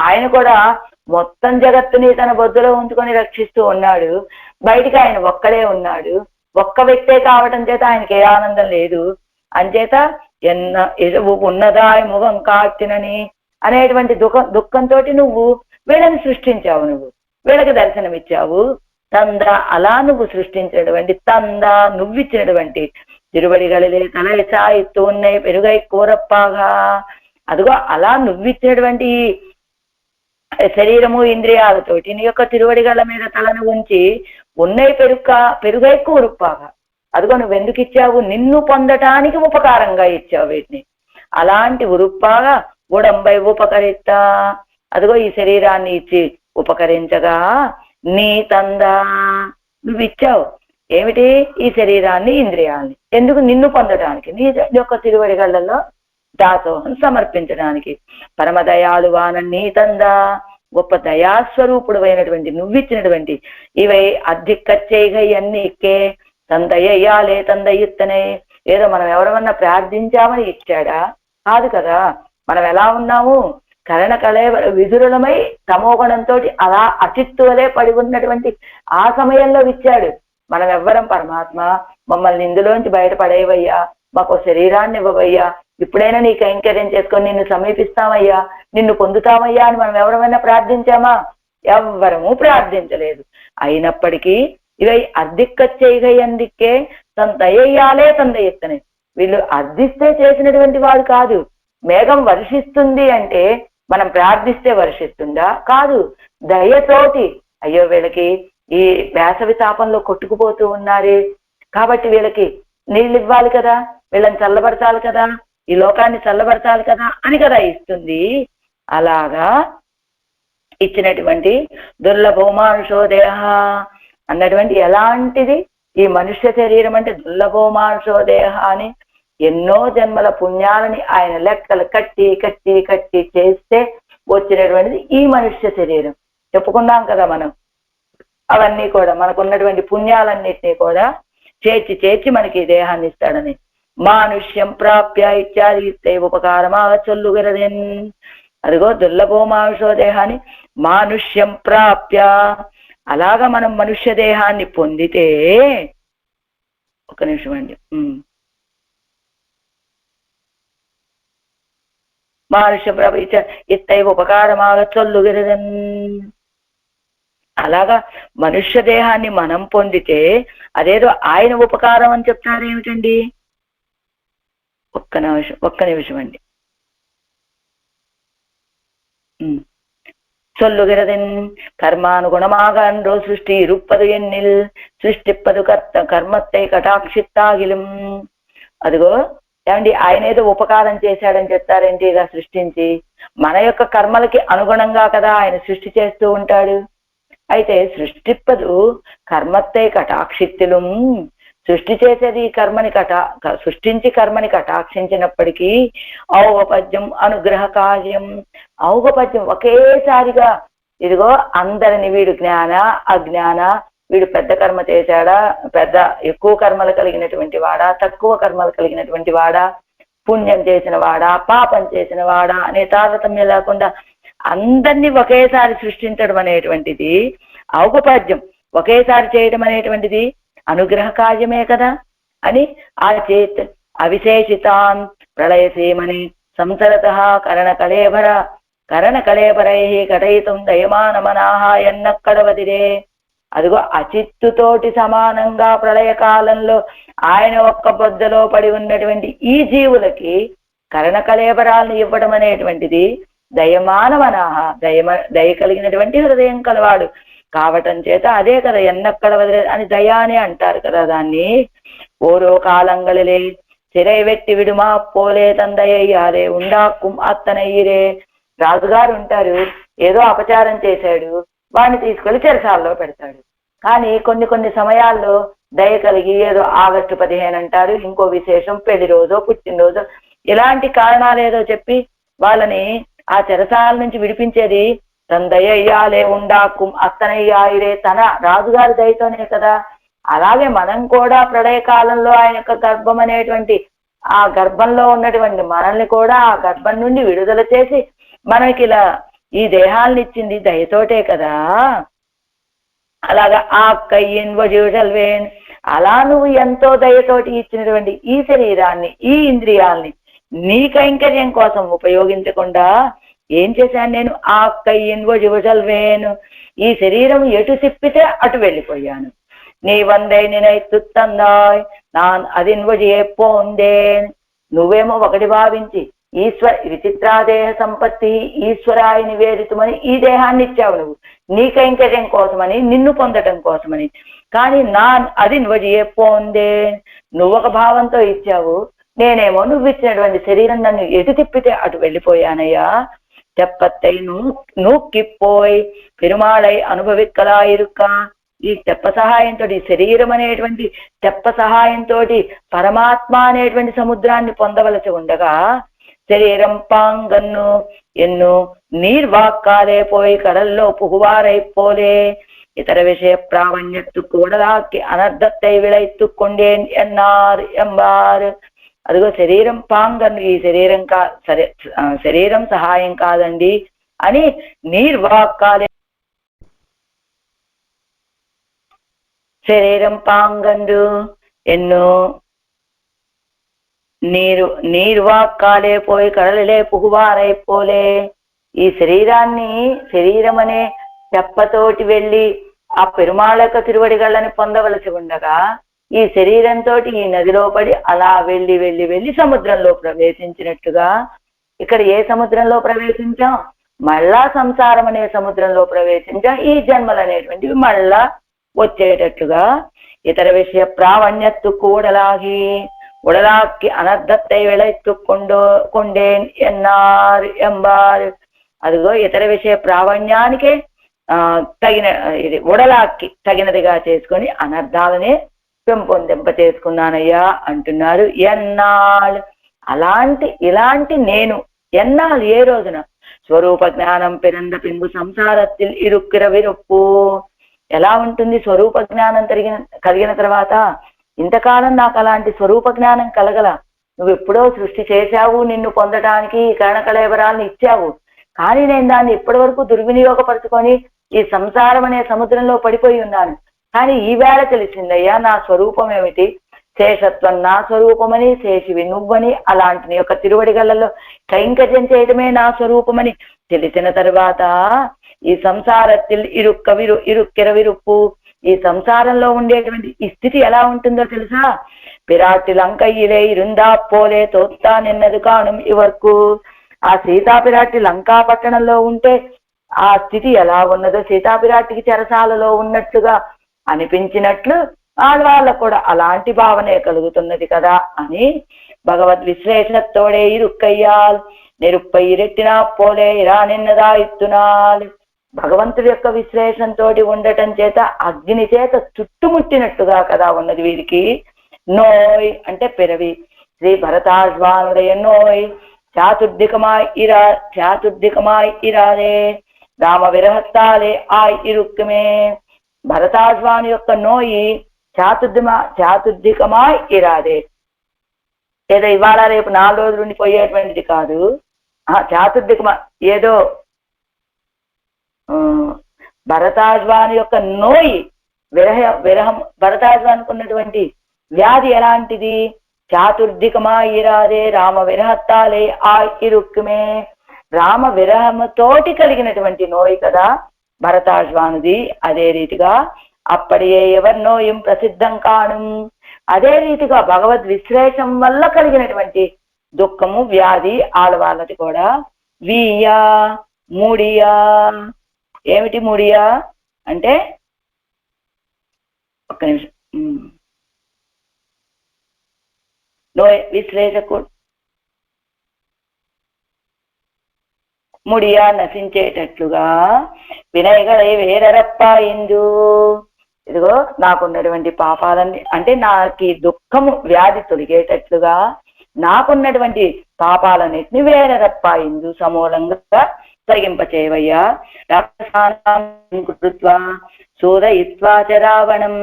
ఆయన కూడా మొత్తం జగత్తుని తన బొద్దులో ఉంచుకొని రక్షిస్తూ ఉన్నాడు. బయటికి ఆయన ఒక్కడే ఉన్నాడు. ఒక్క వ్యక్తే కావటం చేత ఆయనకి ఏ ఆనందం లేదు. అంచేత ఉన్నదా ముఖం కాటినని అనేటువంటి దుఃఖంతో నువ్వు వీళ్ళని సృష్టించావు. నువ్వు వీళ్ళకి దర్శనమిచ్చావు. అలా నువ్వు సృష్టించినటువంటి నువ్విచ్చినటువంటి తిరువడిగలిలే తల సాయిత్తు ఉన్నాయి పెరుగై కూరప్పాగా. అదిగో అలా నువ్విచ్చినటువంటి శరీరము ఇంద్రియాలతోటి నీ యొక్క తిరువడిగల మీద తలను ఉంచి ఉన్నై పెరుగై కూరుప్పాగా. అదిగో నువ్వెందుకు ఇచ్చావు? నిన్ను పొందటానికి ఉపకారంగా ఇచ్చావు వీటిని. అలాంటి ఉరుప్పాగా ఉడంబై ఉపకరిస్తా. అదిగో ఈ శరీరాన్ని ఇచ్చి ఉపకరించగా నీ నువ్వు ఇచ్చావు. ఏమిటి? ఈ శరీరాన్ని ఇంద్రియాల్ని. ఎందుకు? నిన్ను పొందటానికి, నీ యొక్క తిరువడిగళ్ళలో దాసోహం సమర్పించడానికి. పరమదయాలు వాన నీ గొప్ప దయాస్వరూపుడు అయినటువంటి నువ్విచ్చినటువంటి ఇవై అధిక్కచ్చేగా ఇవన్నీ ఇక్కే తందయ్యాలే తందయ్యుత్తనే. ఏదో మనం ఎవరమన్నా ప్రార్థించామని ఇచ్చాడా? కాదు కదా. మనం ఎలా ఉన్నాము? విధురులమై తమోగుణంతో అలా అచిత్తువలే పడి ఉన్నటువంటి ఆ సమయంలో ఇచ్చాడు. మనం ఎవ్వరం పరమాత్మ మమ్మల్ని ఇందులోంచి బయటపడేవయ్యా, మాకు శరీరాన్ని ఇవ్వవయ్యా, ఇప్పుడైనా నీ కైంకర్యం చేసుకొని నిన్ను సమీపిస్తామయ్యా, నిన్ను పొందుతామయ్యా అని మనం ఎవరమైనా ప్రార్థించామా? ఎవ్వరము ప్రార్థించలేదు. అయినప్పటికీ ఇవై అర్ధిక్కచ్చేయగయ్యందిక్కే తందయ్యాలే తందయ్యత్తనే. వీళ్ళు అర్థిస్తే చేసినటువంటి వాడు కాదు. మేఘం వర్షిస్తుంది అంటే మనం ప్రార్థిస్తే వర్షిస్తుందా? కాదు. దయతోటి అయ్యో వీళ్ళకి ఈ వేసవి తాపంలో కొట్టుకుపోతూ ఉన్నారే కాబట్టి వీళ్ళకి నీళ్ళు ఇవ్వాలి కదా, వీళ్ళని చల్లబరచాలి కదా, ఈ లోకాన్ని చల్లబరచాలి కదా అని కదా ఇస్తుంది. అలాగా ఇచ్చినటువంటి దుర్లభోమానుషోదేహ అన్నటువంటి ఎలాంటిది ఈ మనుష్య శరీరం అంటే దుర్లభోమానుషోదేహ అని ఎన్నో జన్మల పుణ్యాలని ఆయన లెక్కలు కట్టి కట్టి కట్టి చేస్తే వచ్చినటువంటిది ఈ మనుష్య శరీరం. చెప్పుకున్నాం కదా మనం. అవన్నీ కూడా మనకున్నటువంటి పుణ్యాలన్నిటినీ కూడా చేర్చి చేర్చి మనకి దేహాన్ని ఇస్తాడని. మానుష్యం ప్రాప్య ఇత్యాది ఇస్తే ఉపకారమాగా చొల్లుగరదెన్. అదిగో దుర్లభోమానుషో దేహాన్ని మానుష్యం ప్రాప్య. అలాగా మనం మనుష్య దేహాన్ని పొందితే, ఒక నిమిషం అండి, మానుష్య ప్రాప్య ఇత్తైవ ఉపకారమాగా చొల్లుగరదెన్. అలాగా మనుష్య దేహాన్ని మనం పొందితే అదేదో ఆయన ఉపకారం అని చెప్తారు ఏమిటండి? ఒక్క నిమిషం అండి. சொல்லுகிறதென் கர்மானுகுணமாக அன்றோ சிருஷ்டி இருப்பது எண்ணில் సృష్టిప్పదు కర్మத்தை కటాక్షిత్తాగిలం. అదిగో ఏమండి, ఆయన ఏదో ఉపకారం చేశాడని చెప్తారేంటి? ఇలా సృష్టించి మన యొక్క కర్మలకి అనుగుణంగా కదా ఆయన సృష్టి చేస్తూ ఉంటాడు. అయితే సృష్టిప్పదు కర్మத்தை కటాక్షిత్తులం. సృష్టి చేసేది కర్మని సృష్టించి కర్మని కటాక్షించినప్పటికీ ఔగపద్యం అనుగ్రహ కార్యం. ఔగపద్యం ఒకేసారిగా ఇదిగో అందరిని వీడు జ్ఞాన అజ్ఞాన, వీడు పెద్ద కర్మ చేశాడా, ఎక్కువ కర్మలు కలిగినటువంటి వాడా, తక్కువ కర్మలు కలిగినటువంటి వాడా, పుణ్యం చేసిన వాడా, పాపం చేసిన వాడా అనే తారతమ్యం లేకుండా అందరినీ ఒకేసారి సృష్టించడం అనేటువంటిది ఔగపద్యం. ఒకేసారి చేయడం అనేటువంటిది అనుగ్రహ కార్యమే కదా. అని ఆ చేత్ అవిశేషితాన్ ప్రళయసీమని సంసరత కరణకళేబరై కటయితం దయమానమనాహ ఎన్నక్కడవదిరే. అదిగో అచిత్తుతోటి సమానంగా ప్రళయ కాలంలో ఆయన ఒక్క బొద్దలో పడి ఉన్నటువంటి ఈ జీవులకి కరణకళేబరాలను ఇవ్వడం అనేటువంటిది దయమానమనాహ దయ కలిగినటువంటి హృదయం కలవాడు కావటం చేత అదే కదా ఎన్నక్కడ వదిలే అని దయా అని అంటారు కదా దాన్ని. ఓరో కాలంగళిలే సిరై వెట్టి విడుమా పోలే తందయ్యారే ఉండాక్కుం అత్తనయ్యిరే. రాజుగారు ఉంటారు, ఏదో అపచారం చేశాడు, వాడిని తీసుకెళ్లి చెరసాల్లో పెడతాడు. కానీ కొన్ని కొన్ని సమయాల్లో దయ కలిగి ఏదో ఆగస్టు 15 అంటారు, ఇంకో విశేషం పెళ్లి రోజో పుట్టినరోజో ఇలాంటి కారణాలు ఏదో చెప్పి వాళ్ళని ఆ చెరసాల నుంచి విడిపించేది తన దయ్యాలే ఉండాకుం అత్తనయ్యాయిరే, తన రాజుగారి దయతోనే కదా. అలాగే మనం కూడా ప్రళయ కాలంలో ఆయన యొక్క గర్భం అనేటువంటి ఆ గర్భంలో ఉన్నటువంటి మనల్ని కూడా ఆ గర్భం నుండి విడుదల చేసి మనకి ఇలా ఈ దేహాలను ఇచ్చింది దయతోటే కదా. అలాగా ఆ కయ్యన్ అలా నువ్వు ఎంతో దయతోటి ఇచ్చినటువంటి ఈ శరీరాన్ని ఈ ఇంద్రియాల్ని నీ కైంకర్యం కోసం ఉపయోగించకుండా ఏం చేశాను నేను? ఆ కయ్యన్ ఈ శరీరం ఎటు తిప్పితే అటు వెళ్ళిపోయాను. నీ వందై నినై తుత్తందాయ్ నాన్ అదిన్వజియే పోందేన్. నువ్వేమో ఒకటి భావించి విచిత్రాదేహ సంపత్తి ఈశ్వరాయ నివేదితమని ఈ దేహాన్ని ఇచ్చావు నువ్వు నీ కైంకర్యం కోసమని, నిన్ను పొందటం కోసమని. కానీ అది నువ్వు పోందే, నువ్వొక భావంతో ఇచ్చావు, నేనేమో నువ్వు ఇచ్చినటువంటి శరీరం నన్ను ఎటు తిప్పితే అటు వెళ్ళిపోయానయ్యా. తెప్పత్తై నూక్కిపోయి పెరుమాళై అనుభవిక్కలాయిరుక్క. ఈ తెప్ప సహాయంతో ఈ శరీరం అనేటువంటి తెప్ప సహాయంతో పరమాత్మ అనేటువంటి సముద్రాన్ని పొందవలసి ఉండగా శరీరం పాంగన్ను ఎన్ను నీర్వాక్కాలే పోయి కడల్లో పుగువారైపోలే. ఇతర విషయ ప్రావణ్యత్తు కూడలాకి అనర్ధత్తై విళైత్తుకొండేన్ ఎన్నార్ ఎంబార్. అదిగో శరీరం పాంగన్ను, ఈ శరీరం సహాయం కాదండి అని నీర్వాక్కాలే శరీరం పాంగండు ఎన్నో నీర్వాక్కాలే పోయి కడలలే పుగువారైపోలే. ఈ శరీరం అనే తెప్పతోటి వెళ్ళి ఆ పెరుమాళక తిరువడిగళ్ళని పొందవలసి ఉండగా ఈ శరీరంతో ఈ నదిలో పడి అలా వెళ్ళి వెళ్ళి వెళ్ళి సముద్రంలో ప్రవేశించినట్టుగా ఇక్కడ ఏ సముద్రంలో ప్రవేశించాం? మళ్ళా సంసారం అనే సముద్రంలో ప్రవేశించాం. ఈ జన్మలు అనేటువంటివి మళ్ళా వచ్చేటట్టుగా ఇతర విషయ ప్రావణ్యత్తు ఉడలాకి అనర్ధత్తై కొండేన్ ఎన్నార్ ఎంబార్. అదిగో ఇతర విషయ ప్రావణ్యానికే ఇది ఉడలాక్కి తగినదిగా చేసుకొని అనర్థాలనే పెంపొందింప చేసుకున్నానయ్యా అంటున్నారు. ఎన్నాళ్ళు ఇలాంటి నేను ఎన్నాళ్ళు ఏ రోజున స్వరూప జ్ఞానం పిరంద పింగు సంసారத்தில் ఇరుక్కిర విరుప్పు. ఎలా ఉంటుంది స్వరూప జ్ఞానం కలిగిన తర్వాత? ఇంతకాలం నాకు అలాంటి స్వరూప జ్ఞానం కలగల. నువ్వు ఎప్పుడో సృష్టి చేశావు, నిన్ను పొందడానికి కరణకళేబరాలను ఇచ్చావు, కానీ నేను దాన్ని ఇప్పటి వరకు దుర్వినియోగపరుచుకొని ఈ సంసారం అనే సముద్రంలో పడిపోయి ఉన్నాను. కానీ ఈవేళ తెలిసిందయ్యా నా స్వరూపం ఏమిటి, శేషత్వం నా స్వరూపమని, శేషివి నువ్వని, అలాంటి నీ యొక్క తిరువడిగళ్ళలో కైంకర్యం చేయడమే నా స్వరూపమని తెలిసిన తర్వాత ఈ సంసారத்தில் ఇరుక్కిర విరుప్పు, ఈ సంసారంలో ఉండేటువంటి ఈ స్థితి ఎలా ఉంటుందో తెలుసా? పిరాటి లంకయ్యిలే ఇరుందా పోలే తోత్తా నిన్నది కాణం ఇవరకు. ఆ సీతాపిరాటి లంకా పట్టణంలో ఉంటే ఆ స్థితి ఎలా ఉన్నదో సీతాపిరాటికి చెరసాలలో ఉన్నట్లుగా అనిపించినట్లు వాళ్ళకు కూడా అలాంటి భావనే కలుగుతున్నది కదా అని భగవద్ విశ్లేషణతోడే ఇరుక్కయ్యాల్ నిరుప్పై ఇరెట్టినా పోలే ఇరా నిన్నదా ఇత్తునాల్. భగవంతుడి యొక్క విశ్లేషణతో ఉండటం చేత అగ్ని చేత చుట్టుముట్టినట్టుగా కదా ఉన్నది వీరికి. నోయ్ అంటే పిరవి. శ్రీ భరతాజ్వానుడయ నోయ్ చాతుర్దికమాయ్ ఇరాదే రామ విరహత్తాలే ఆయ్ ఇరుక్కుమే. భరతాజ్వాను యొక్క నోయి చాతుర్దికమాయ్ ఇరాదే, ఏదో ఇవాళ రేపు 4 రోజులు ఉండిపోయేటువంటిది కాదు. చాతుర్దికమా ఏదో భరతాజ్వాను యొక్క నోయి విరహం భరతాజ్వానుకు ఉన్నటువంటి వ్యాధి ఎలాంటిది? చాతుర్దికమాయిరాదే రామ విరహత్తాలే ఆ ఇరుక్కుమే. రామ విరహముతోటి కలిగినటువంటి నోయి కదా భరతాశ్వానుది. అదే రీతిగా అప్పటియే ఎవర్నోయం ప్రసిద్ధం కాను. అదే రీతిగా భగవద్ విశ్లేషం వల్ల కలిగినటువంటి దుఃఖము వ్యాధి ఆడవాళ్ళది కూడా. వీయా ముడియా. ఏమిటి ముడియా అంటే? ఒక్క నిమిషం. విశ్లేషకు ముడియా నశించేటట్లుగా వినయగలై వేరరప్పాయిందు. ఇదిగో నాకున్నటువంటి పాపాలన్నీ అంటే నాకు దుఃఖము వ్యాధి తొలిగేటట్లుగా నాకున్నటువంటి పాపాలన్నిటిని వేరరప్పాయిందు సమూలంగా తొలగింపచేవయ్యా. రాక్షసానాం సూదయిత్వా చ రావణం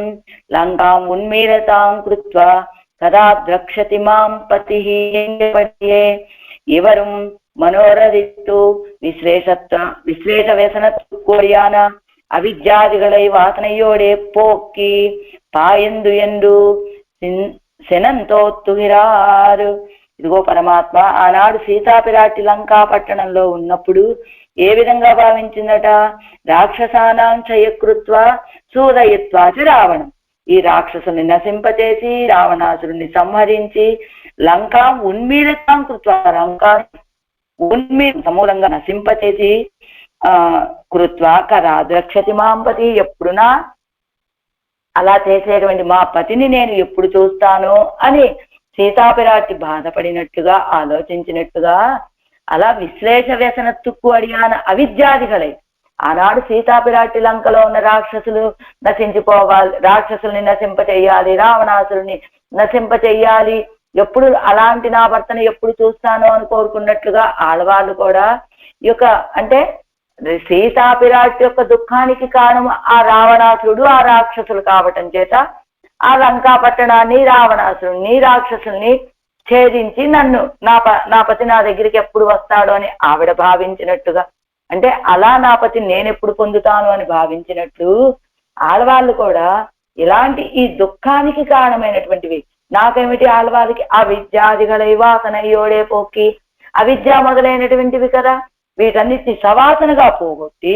లంకాం ఉన్మీలతాం కృత్వా కదా ద్రక్షతి మాం పతి. ఇవరం మనోరదిత్తు விசேஷ வேசனத்துக்கோடியான அவித்யாதிகளை வாசனையோடே போக்கி పాయందు ఎందు శనంతోత్తుగిరారు. ఇదిగో పరమాత్మ ఆనాడు సీతాపిరాటి లంకా పట్టణంలో ఉన్నప్పుడు ఏ విధంగా భావించిందట? రాక్షసానాం చయకృత్వ సూదయిత్వాచ రావణం. ఈ రాక్షసుని నశింపచేసి రావణాసురుణ్ణి సంహరించి లంకా ఉన్మీలితాం కృత్వ, లంకా సమూలంగా నశింపచేసి కృత్వ కదా ద్రక్షతి మాంపతి. ఎప్పుడునా అలా చేసేటువంటి మా పతిని నేను ఎప్పుడు చూస్తాను అని సీతాపిరాటి బాధపడినట్టుగా ఆలోచించినట్టుగా అలా విశ్లేష వ్యసనత్తుకు అడిగాన అవిద్యాదిകളെ ఆనాడు సీతాపిరాటి లంకలో ఉన్న రాక్షసులు నశించిపోవాలి, రాక్షసుల్ని నశింపచేయాలి, రావణాసురుని నశింపచేయాలి, ఎప్పుడు అలాంటి నా భర్తను ఎప్పుడు చూస్తాను అని కోరుకున్నట్లుగా ఆడవాళ్ళు కూడా ఈ యొక్క అంటే సీతాపిరాటి యొక్క దుఃఖానికి కారణం ఆ రావణాసురుడు ఆ రాక్షసులు కావటం చేత ఆ లంకా పట్టణాన్ని రావణాసురుణ్ణి రాక్షసుల్ని ఛేదించి నన్ను నా పతి నా దగ్గరికి ఎప్పుడు వస్తాడో అని ఆవిడ భావించినట్టుగా, అంటే అలా నా పతి నేనెప్పుడు పొందుతాను అని భావించినట్లు ఆడవాళ్ళు కూడా ఇలాంటి ఈ దుఃఖానికి కారణమైనటువంటివి నాకేమిటి ఆడవాళ్ళకి అవిద్యాదిகளை వాసనయోడే పోకి, అవిద్య మొదలైనటువంటివి కదా, వీటన్నిటిని సవాసనగా పోగొట్టి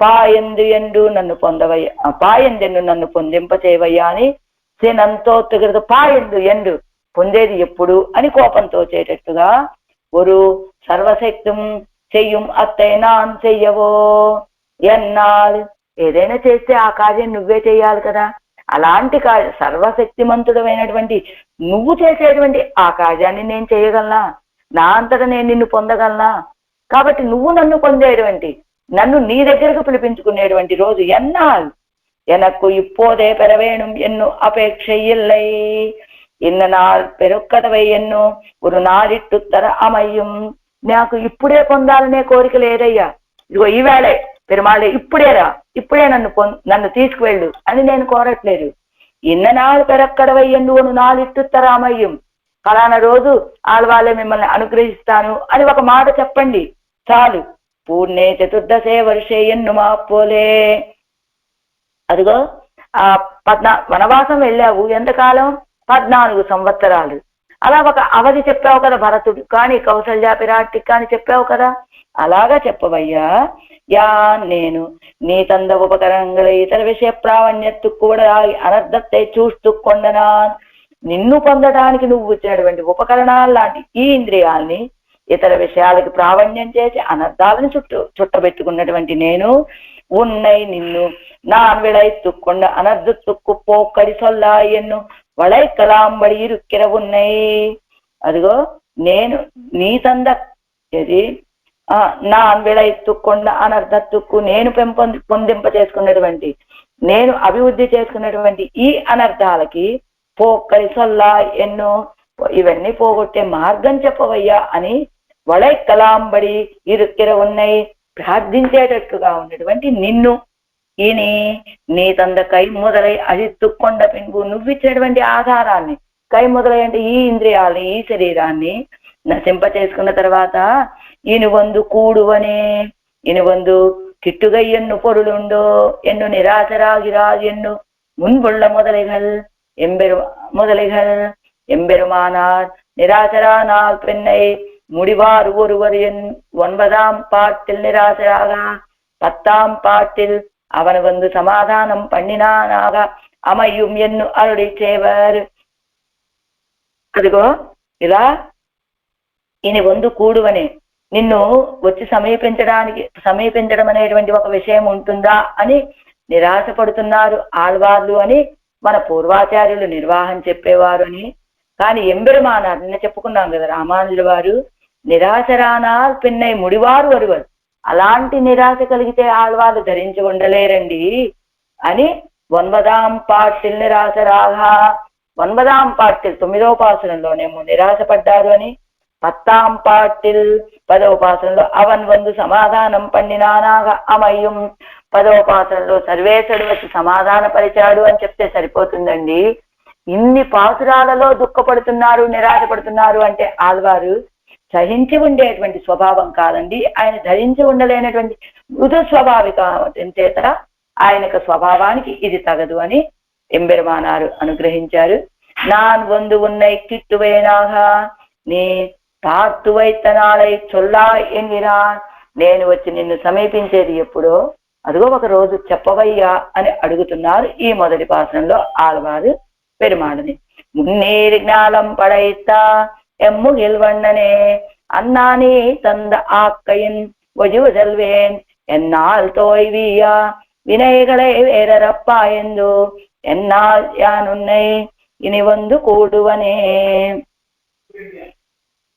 పాయందు నన్ను పొందవయ్యా, పాయందెన్ను నన్ను పొందింపచేవయ్యా అని శనంతోత్తుగిరదు. పాయందు ఎండు పొందేది ఎప్పుడు అని కోపంతో చేటట్టుగా ஒரு సర్వశక్తం చెయ్యం అత్తై నాన్ చెయ్యవో ఎన్నాళ్ళు. ఏదైనా చేస్తే ఆ కార్యం నువ్వే చేయాలి కదా, అలాంటి కార్యం సర్వశక్తిమంతుడమైనటువంటి నువ్వు చేసేటువంటి ఆ కార్యాన్ని నేను చేయగలనా? నా అంతటా నేను నిన్ను పొందగలనా? కాబట్టి నువ్వు నన్ను పొందేటువంటి నన్ను నీ దగ్గరకు పిలిపించుకునేటువంటి రోజు ఎన్నాళ్ళు. ఎనక్కు ఇప్పోదే పెరవేణం ఎన్ను అపేక్ష ఇల్లై ఇన్న నాள் పెరుక్కదవై ఎన్నో ఒక నారిట్టు తర అమయ్యం. నాకు ఇప్పుడే పొందాలనే కోరిక లేదయ్యా, ఇదిగో ఈవేళే పెరుమాళే ఇప్పుడేరా, ఇప్పుడే నన్ను తీసుకువెళ్ళు అని నేను కోరట్లేదు. ఇన్న నాள் పెరక్కడవై ఎన్ను ఒక నారిట్టు తర అమయ్యం, ఫలానా రోజు ఆడవాళ్ళే మిమ్మల్ని అనుగ్రహిస్తాను అని ఒక మాట చెప్పండి చాలు. పూర్ణే చతుర్దశే వర్షే ఎన్ను మాపోలే. అదిగో వనవాసం వెళ్ళావు ఎంతకాలం? 14 సంవత్సరాలు. అలా ఒక అవధి చెప్పావు కదా భరతుడు కానీ కౌసల్య పిరాటి కానీ చెప్పావు కదా, అలాగా చెప్పవయ్యా. యా నేను నీ తంద ఉపకరణங்களை ఇతర విషయ ప్రావణ్యత్తు కూడా అనర్థத்தை చూస్తుకొండనా. నిన్ను పొందడానికి నువ్వు ఇచ్చినటువంటి ఉపకరణాలు లాంటి ఈ ఇంద్రియాల్ని ఇతర విషయాలకి ప్రావణ్యం చేసి అనర్థాలను చుట్టబెట్టుకున్నటువంటి నేను ఉన్నై నిన్ను நான் விளைத்துக்கொண்ட అనర్థத்துக்கு పోక్కడి సొల్లా ఎన్ను వళైకలాంబడి ఇరుక్కిర ఉన్నై. అదిగో నేను నీ తంద ఇది நான் విளைத்துக்கொண்ட అనర్థத்துకు నేను పొందింప చేసుకున్నటువంటి నేను అభివృద్ధి చేసుకున్నటువంటి ఈ అనర్థాలకి పోక్కడి సొల్లా ఎన్నో ఇవన్నీ పోగొట్టే మార్గం చెప్పవయ్యా అని వళైకలాంబడి ఇరుక్కిర ఉన్నై ప్రార్థించేటట్టుగా ఉన్నటువంటి నిన్ను ఈని నీ తంద కై మొదలై అజిత్తుకొండ పిన్పు నువ్విచ్చినటువంటి ఆధారాన్ని కై మొదలై అంటే ఈ ఇంద్రియాలని ఈ శరీరాన్ని నశింప చేసుకున్న తర్వాత ఈయన వందు కూడువనే ఈయన వందు కిట్టుగై ఎన్ను పొరులుండో ఎన్ను నిరాశరాగిరా ఎన్ను మున్బుళ్ళ మొదలైనల్. முதலிகள் எம்பெருமானார் நிராசரானால் பெண்ணை முடிவார் ஒருவர் என் 9ஆம் பாட்டில் நிராசராக 10ஆம் பாட்டில் அவன் வந்து சமாதானம் பண்ணினானாக அமையும் ఎన్ను అరుడి చేవర్. అదిగో ఇలా ఈయన వందు కూడువనే నిన్ను వచ్చి సమీపించడం అనేటువంటి ఒక విషయం ఉంటుందా అని నిరాశపడుతున్నారు ఆళ్వార్లు అని మన పూర్వాచార్యులు నిర్వాహం చెప్పేవారు అని. కానీ ఎంబెరుమానారు నిన్న చెప్పుకున్నాం కదా, రామానుజుల వారు నిరాశరానాల్ పిన్నై ముడివారు వరువరు, అలాంటి నిరాశ కలిగితే ఆళ్వార్లు ధరించి ఉండలేరండి అని 9ఆం పాటిల్ నిరాశరాగా 9ఆం పాటిల్ 9వ పాసురంలోనేమో నిరాశపడ్డారు అని, 10ఆం పాటిల్ 10వ పాసురంలో అవన్ వందు సమాధానం పండినానాగా అమయ్యం 10వ పాసురంలో సర్వేశ్వరుడు వచ్చి సమాధాన పరిచాడు అని చెప్తే సరిపోతుందండి. ఇన్ని పాసురాలలో దుఃఖపడుతున్నారు నిరాశపడుతున్నారు అంటే ఆళ్వారు సహించి ఉండేటువంటి స్వభావం కాదండి, ఆయన ధరించి ఉండలేనటువంటి మృదు స్వభావికం చేత ఆయనకు స్వభావానికి ఇది తగదు అని ఎంబెరుమానారు అనుగ్రహించారు. నాన్ వందు ఉన్నై కిట్టువేనాగా నీ తాత్తువైతనాలై చొల్లా ఎన్నిరా, నేను వచ్చి నిన్ను సమీపించేది ఎప్పుడో అదిగో ఒక రోజు చెప్పవయ్యా అని అడుగుతున్నారు ఈ మొదటి పాసనంలో ఆళ్వారు పెరుమాళని. మున్నీరి జ్ఞానం పడైతా ఎమ్ము గెల్వಣ್ಣనే అన్నాని తంద ఆక్కయిన్ ఒజువు సెల్వేన్ ఎన్నాల్ తోయ్వియా వినయகளை வேறப்பா ಎಂದು என்னால் யானுன்னை இனி வந்து கூடுவனே.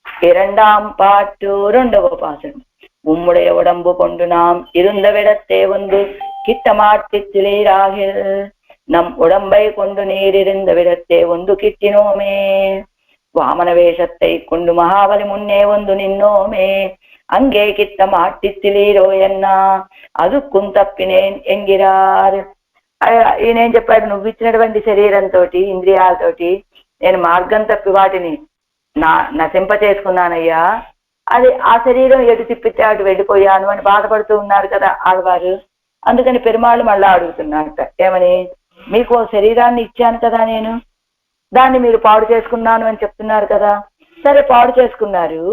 2ஆம் பாட்டு 2వ பாசனம். உம்முடைய உடம்பு கொண்டு நாம் இருந்த விடத்தே வந்து கிட்டமாட்டித்திலீராகில், நம் உடம்பை கொண்டு நீர் இருந்த விடத்தே வந்து கிட்டினோமே. வாமன வேஷத்தை கொண்டு மகாபலி முன்னே வந்து நின்னோமே, அங்கே கிட்ட మాటిత్తిలీరో ఎన్నా అదుక్కుం తప్పినేన్ ఎంగిరారు. ఈయనేం చెప్పాడు, నువ్వు ఇచ్చినటువంటి శరీరంతో ఇంద్రియాలతోటి నేను మార్గం తప్పి వాటిని నశింప చేసుకున్నానయ్యా, అది ఆ శరీరం ఎటు తిప్పితే అటు వెళ్ళిపోయాను అని బాధపడుతూ ఉన్నారు కదా ఆళ్వారు. అందుకని పెరుమాళ్ళు మళ్ళా అడుగుతున్నారట ఏమని, మీకు శరీరాన్ని ఇచ్చాను కదా నేను, దాన్ని మీరు పాడు చేసుకున్నాను అని చెప్తున్నారు కదా. సరే పాడు చేసుకున్నారు,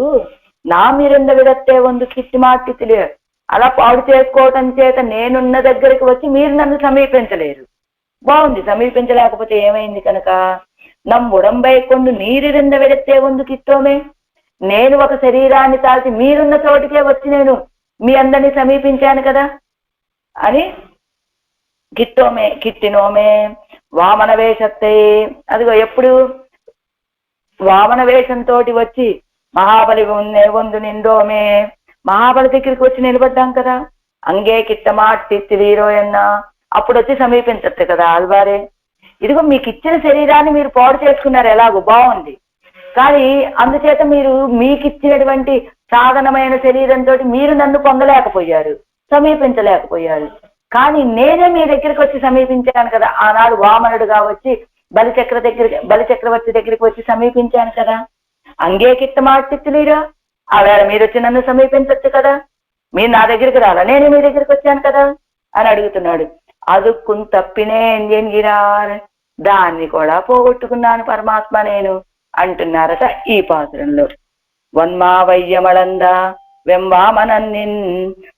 నా మీరున్న విడత్తే వందు కిట్టి మాటి తెలియదు, అలా పాడు చేసుకోవటం చేత నేనున్న దగ్గరికి వచ్చి మీరు నన్ను సమీపించలేరు. బాగుంది, సమీపించలేకపోతే ఏమైంది కనుక నమ్ ఉడంబై కొండు నీరిరుంద విడత్తే వందు కిట్టోమే, నేను ఒక శరీరాన్ని తాల్చి మీరున్న చోటికే వచ్చి నేను మీ అందరినీ సమీపించాను కదా అని కిట్టోమే కిట్టినోమే. వామన వేషత్తే అదిగో ఎప్పుడు వామన వేషంతో వచ్చి మహాబలి వందు నిండోమే, మహాబలి దగ్గరికి వచ్చి నిలబడ్డాం కదా. అంగే కిట్టమాటిత్తిలీరో అన్నా అప్పుడు వచ్చి సమీపించచ్చు కదా ఆళ్వారే. ఇదిగో మీకు ఇచ్చిన శరీరాన్ని మీరు పాడు చేసుకున్నారు, ఎలాగో బాగుంది, కానీ అందుచేత మీరు మీకు ఇచ్చినటువంటి సాధనమైన శరీరంతో మీరు నన్ను పొందలేకపోయారు, సమీపించలేకపోయారు. కానీ నేనే మీ దగ్గరికి వచ్చి సమీపించాను కదా, ఆనాడు వామనుడుగా వచ్చి బలిచక్రవర్తి దగ్గరికి వచ్చి సమీపించాను కదా. అంగే కిట్ట మాటిత్తులీరా, ఆవేళ మీరు వచ్చి నన్ను సమీపించచ్చు కదా, మీరు నా దగ్గరికి రాలా, నేను మీ దగ్గరికి వచ్చాను కదా అని అడుగుతున్నాడు. అదుక్కుం తప్పినే ఎంగిరార్, దాన్ని కూడా పోగొట్టుకున్నాను పరమాత్మ నేను అంటున్నారట ఈ పాత్రంలో. వన్మా వయ్యమళందా வெம்பாமனன்னின்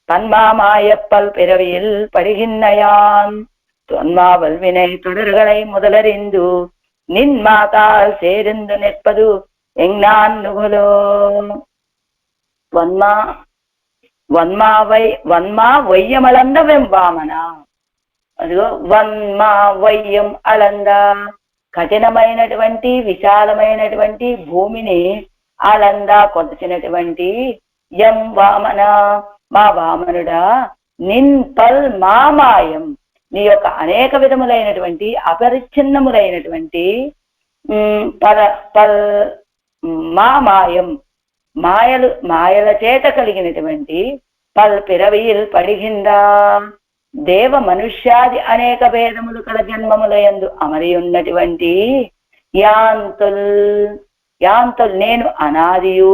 தன்மாமாயப்பல் பிறவியில் படுகின்னையான் தொன்மாவல் வினை தொடர்களை முதலறிந்து நின் மாதால் சேர்ந்து நிற்பது எங்நான் நுகலோ. వన్మా వయ్యమళంద వెంబామన, అదిగో వన్మా వయ్యం అళంద, కఠినమైనటువంటి విశాలమైనటువంటి భూమిని అళంద కొలచినటువంటి యం వామన మా వామనుడా, నిన్ పల్ మామాయం, నీ యొక్క అనేక విధములైనటువంటి అపరిచ్ఛిన్నములైనటువంటి మామాయం మాయల చేత కలిగినటువంటి పల్ పిరవిயில் పడిగిందా, దేవ మనుష్యాది అనేక భేదములు కల జన్మములయందు అమరి ఉన్నటువంటి యాంతుల్ నేను అనాదియు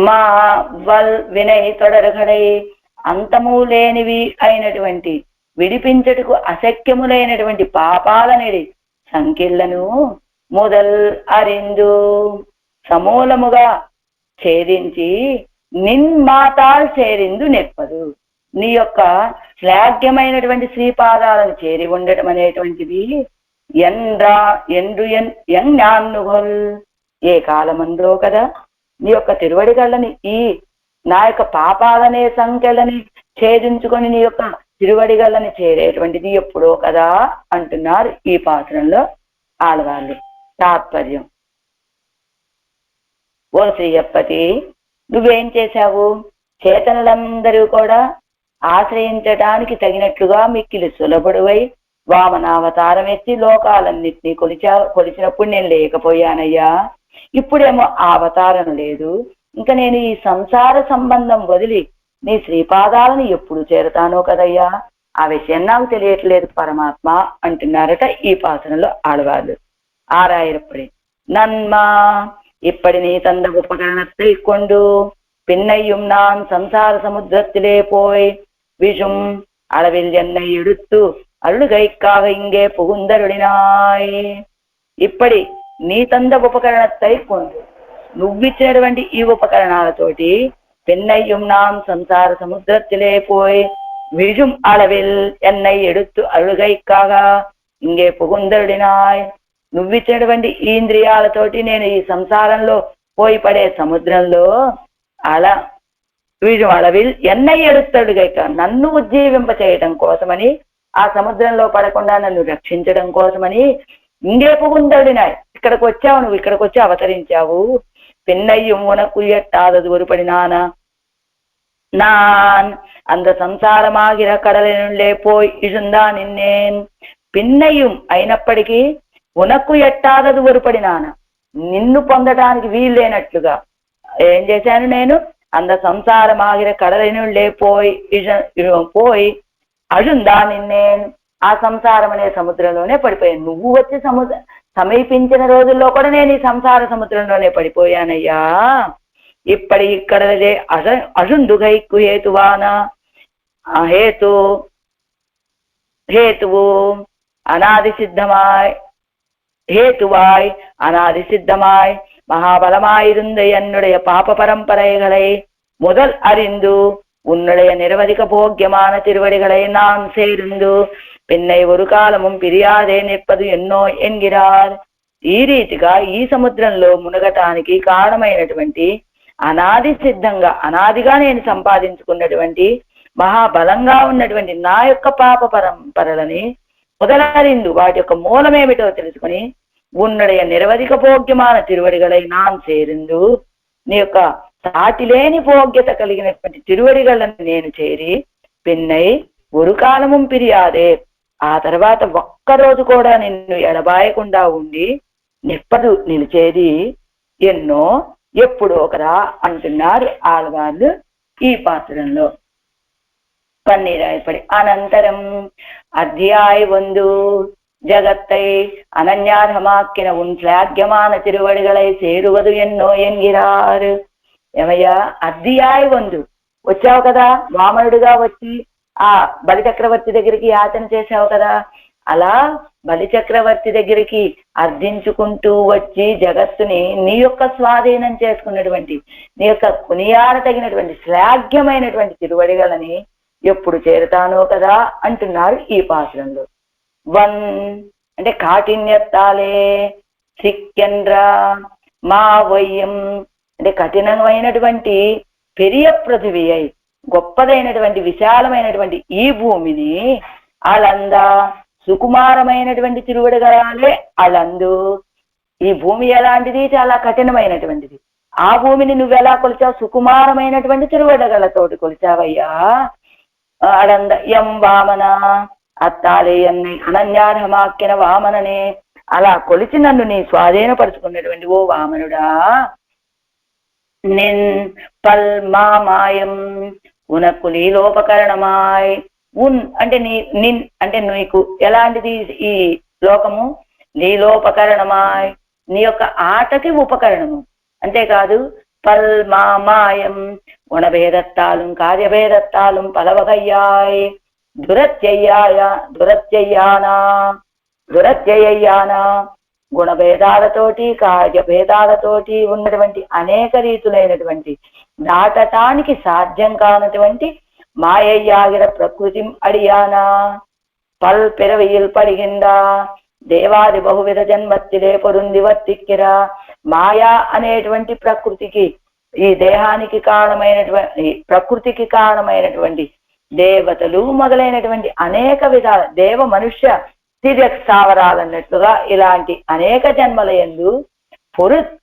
మా వల్ వినయ్ తొడరగడై అంతము లేనివి అయినటువంటి విడిపించటకు అశక్యములైనటువంటి పాపాలనేది సంఖ్యలను మొదల్ అరిందు సమూలముగా ఛేదించి నిన్మాతాల్ చేరిందు నెప్పదు. నీ యొక్క శ్లాఘ్యమైనటువంటి శ్రీపాదాలను చేరి ఉండటం అనేటువంటిది ఎండ్రుయన్నుగొల్ ఏ కాలమందో కదా నీ యొక్క తిరువడిగళ్ళని ఈ నా యొక్క పాపాలనే సంఖ్యలని ఛేదించుకొని నీ యొక్క తిరువడిగళ్ళని చేరేటువంటిది ఎప్పుడో కదా అంటున్నారు ఈ పాత్రంలో ఆడవాళ్ళు. తాత్పర్యం: ఓ శ్రీయప్పతి, నువ్వేం చేశావు? చేతనులందరూ కూడా ఆశ్రయించటానికి తగినట్లుగా మిక్కిలి సులభుడువై వామనావతారం ఎత్తి లోకాలన్నిటినీ కొలిచినప్పుడు నేను లేకపోయానయ్యా. ఇప్పుడేమో ఆ అవతారం లేదు. ఇంకా నేను ఈ సంసార సంబంధం వదిలి నీ శ్రీపాదాలను ఎప్పుడు చేరతానో కదయ్యా, ఆ విషయం నాకు తెలియట్లేదు పరమాత్మ అంటున్నారట ఈ పాసనలో ఆడవాళ్ళు. ఆరాయిరప్పడి నన్మా இப்படி நீ தந்த உபகரணத்தை கொண்டு பின்னையும் நான் சம்சார சமுத்திரத்திலே போய் விஷும் அளவில் என்னை எடுத்து அருளுகைக்காக இங்கே புகுந்தருளினாய். ఇప్పటి నీ తంద ఉపకరణத்தை கொண்டு నువ్విచ్చినటువంటి ఈ ఉపకరణాలతోటి పిన్నయ్యం నాం సంసార సముద్రத்திலே పోయి విజుం அளவில் என்னை எடுத்து అరుగైకాగ ఇంగే పుగుందరుడినాయ్. నువ్విచ్చినటువంటి ఈ ఇంద్రియాలతోటి నేను ఈ సంసారంలో పోయి పడే సముద్రంలో అలా వీడు అడవిల్ ఎన్నై ఎడుత్తడుగైక నన్ను ఉజ్జీవింప చేయటం కోసమని, ఆ సముద్రంలో పడకుండా నన్ను రక్షించడం కోసమని ఇంగే పుగుందడినాయ్. ఇక్కడికి వచ్చావు, నువ్వు ఇక్కడికి వచ్చి అవతరించావు. పిన్నయ్యం ఉనకు ఎట్టాదదు ఉరుపడినానా நான் அந்த సంసారమాగిర కడలే పోయి ఇజుందా నిన్నేన్. పిన్నయ్యం అయినప్పటికీ ఉనకు ఎట్టాదదు ఉరుపడినాన, నిన్ను పొందడానికి వీల్లేనట్లుగా ఏం చేశాను నేను? అంద సంసారమాగిర కడలే పోయి అజుందా నిన్నేన్, ఆ సంసారం అనే సముద్రంలోనే పడిపోయాను. నువ్వు వచ్చి సమీపించిన రోజుల్లో కూడా నేను ఈ సంసార సముద్రంలోనే పడిపోయానయ్యా. ఇప్పటి ఇక్కడ అజుందుగైకు హేతువాన హేతువు అనాది సిద్ధమాయ్ மகாபலமாயிருந்த என்னுடைய பாப பரம்பரைகளை முதல் அறிந்து உன்னுடைய நிரவதிக போக்கியமான திருவடிகளை நான் சேர்ந்து పిన్నై ஒரு కాలము పిరియాదే నిప్పదు ఎన్నో ఎన్గిరార్. ఈ రీతిగా ఈ సముద్రంలో మునగటానికి కారణమైనటువంటి అనాది సిద్ధంగా అనాదిగా నేను సంపాదించుకున్నటువంటి మహాబలంగా ఉన్నటువంటి నా యొక్క పాప పరంపరలని మొదలరిందు వాటి యొక్క మూలమేమిటో తెలుసుకుని ఉన్నடைய నిరవధిక భోగ్యமான తిరువడిగలై నాన్ చేరిందు, నీ యొక్క సాటిలేని భోగ్యత కలిగినటువంటి తిరువడిగలను నేను చేరి పిన్నై ஒரு కాలము పిరియాదే, ఆ తర్వాత ఒక్కరోజు కూడా నిన్ను ఎడబాయకుండా ఉండి నిప్పదు నిలిచేది ఎన్నో ఎప్పుడో కదా అంటున్నారు ఆడవాళ్ళు ఈ పాత్రంలో. పన్నీరాయపడి అనంతరం అధ్యాయ 1 ஜகத்தை అనన్యార్హమాక్కిన ఉన్ శ్లాఘ్యమాన తిరువడిగలై చేరువదు ఎన్నో ఎన్గిరారు. ఏమయ్యా, అధ్యాయ 1 వచ్చావు కదా, వామనుడిగా వచ్చి ఆ బలిచక్రవర్తి దగ్గరికి యాచన చేశావు కదా, అలా బలిచక్రవర్తి దగ్గరికి అర్థించుకుంటూ వచ్చి జగత్తుని నీ యొక్క స్వాధీనం చేసుకున్నటువంటి నీ యొక్క కునియార తగినటువంటి శ్లాఘ్యమైనటువంటి తిరువడిగలని ఎప్పుడు చేరుతానో కదా అంటున్నారు ఈ పాత్రంలో. వన్ అంటే కాఠిన్యత్తాలే సిక్కెండ్రా మా వయ్యం అంటే కఠినమైనటువంటి పెరియ పృథివీ అయి గొప్పదైనటువంటి విశాలమైనటువంటి ఈ భూమిని అలందా సుకుమారమైనటువంటి తిరువడిగలే అలందు. ఈ భూమి ఎలాంటిది? చాలా కఠినమైనటువంటిది. ఆ భూమిని నువ్వెలా కొలిచావు? సుకుమారమైనటువంటి తిరువడిగలతోటి కొలిచావయ్యా. అడంద ఎం వామన అత్తాలే ఎన్నై అనన్యార్హమాక్కిన వామననే, అలా కొలిచి నన్ను నీ స్వాధీనపరుచుకున్నటువంటి ఓ వామనుడా, నిన్ పల్ మామాయం ఉనకు లీలోపకరణమాయ్. ఉన్ అంటే నిన్ అంటే నీకు ఎలాంటిది ఈ లోకము? లీలోపకరణమాయ్, నీ యొక్క ఆటకి ఉపకరణము. అంతేకాదు పల్ మామాయం గుణభేదత్తాలు కార్యభేదత్తాలు పలవగయ్యాయ్ దురత్యయ్యానా దురత్యయాన గుణభేదాలతోటి కార్యభేదాలతోటి ఉన్నటువంటి అనేక రీతులైనటువంటి దాటటానికి సాధ్యం కానటువంటి మాయయ్యాగిర ప్రకృతి అడియానా పల్పిరవిயில் పడిగిందా దేవాది బహువిధ జన్మత్తిలే పొరుంది వర్తిక్కిరా. మాయా అనేటువంటి ప్రకృతికి, ఈ దేహానికి కారణమైనటువంటి ప్రకృతికి కారణమైనటువంటి దేవతలు మొదలైనటువంటి అనేక విధాల దేవ మనుష్య స్థావరాలన్నట్లుగా ఇలాంటి అనేక జన్మల యందు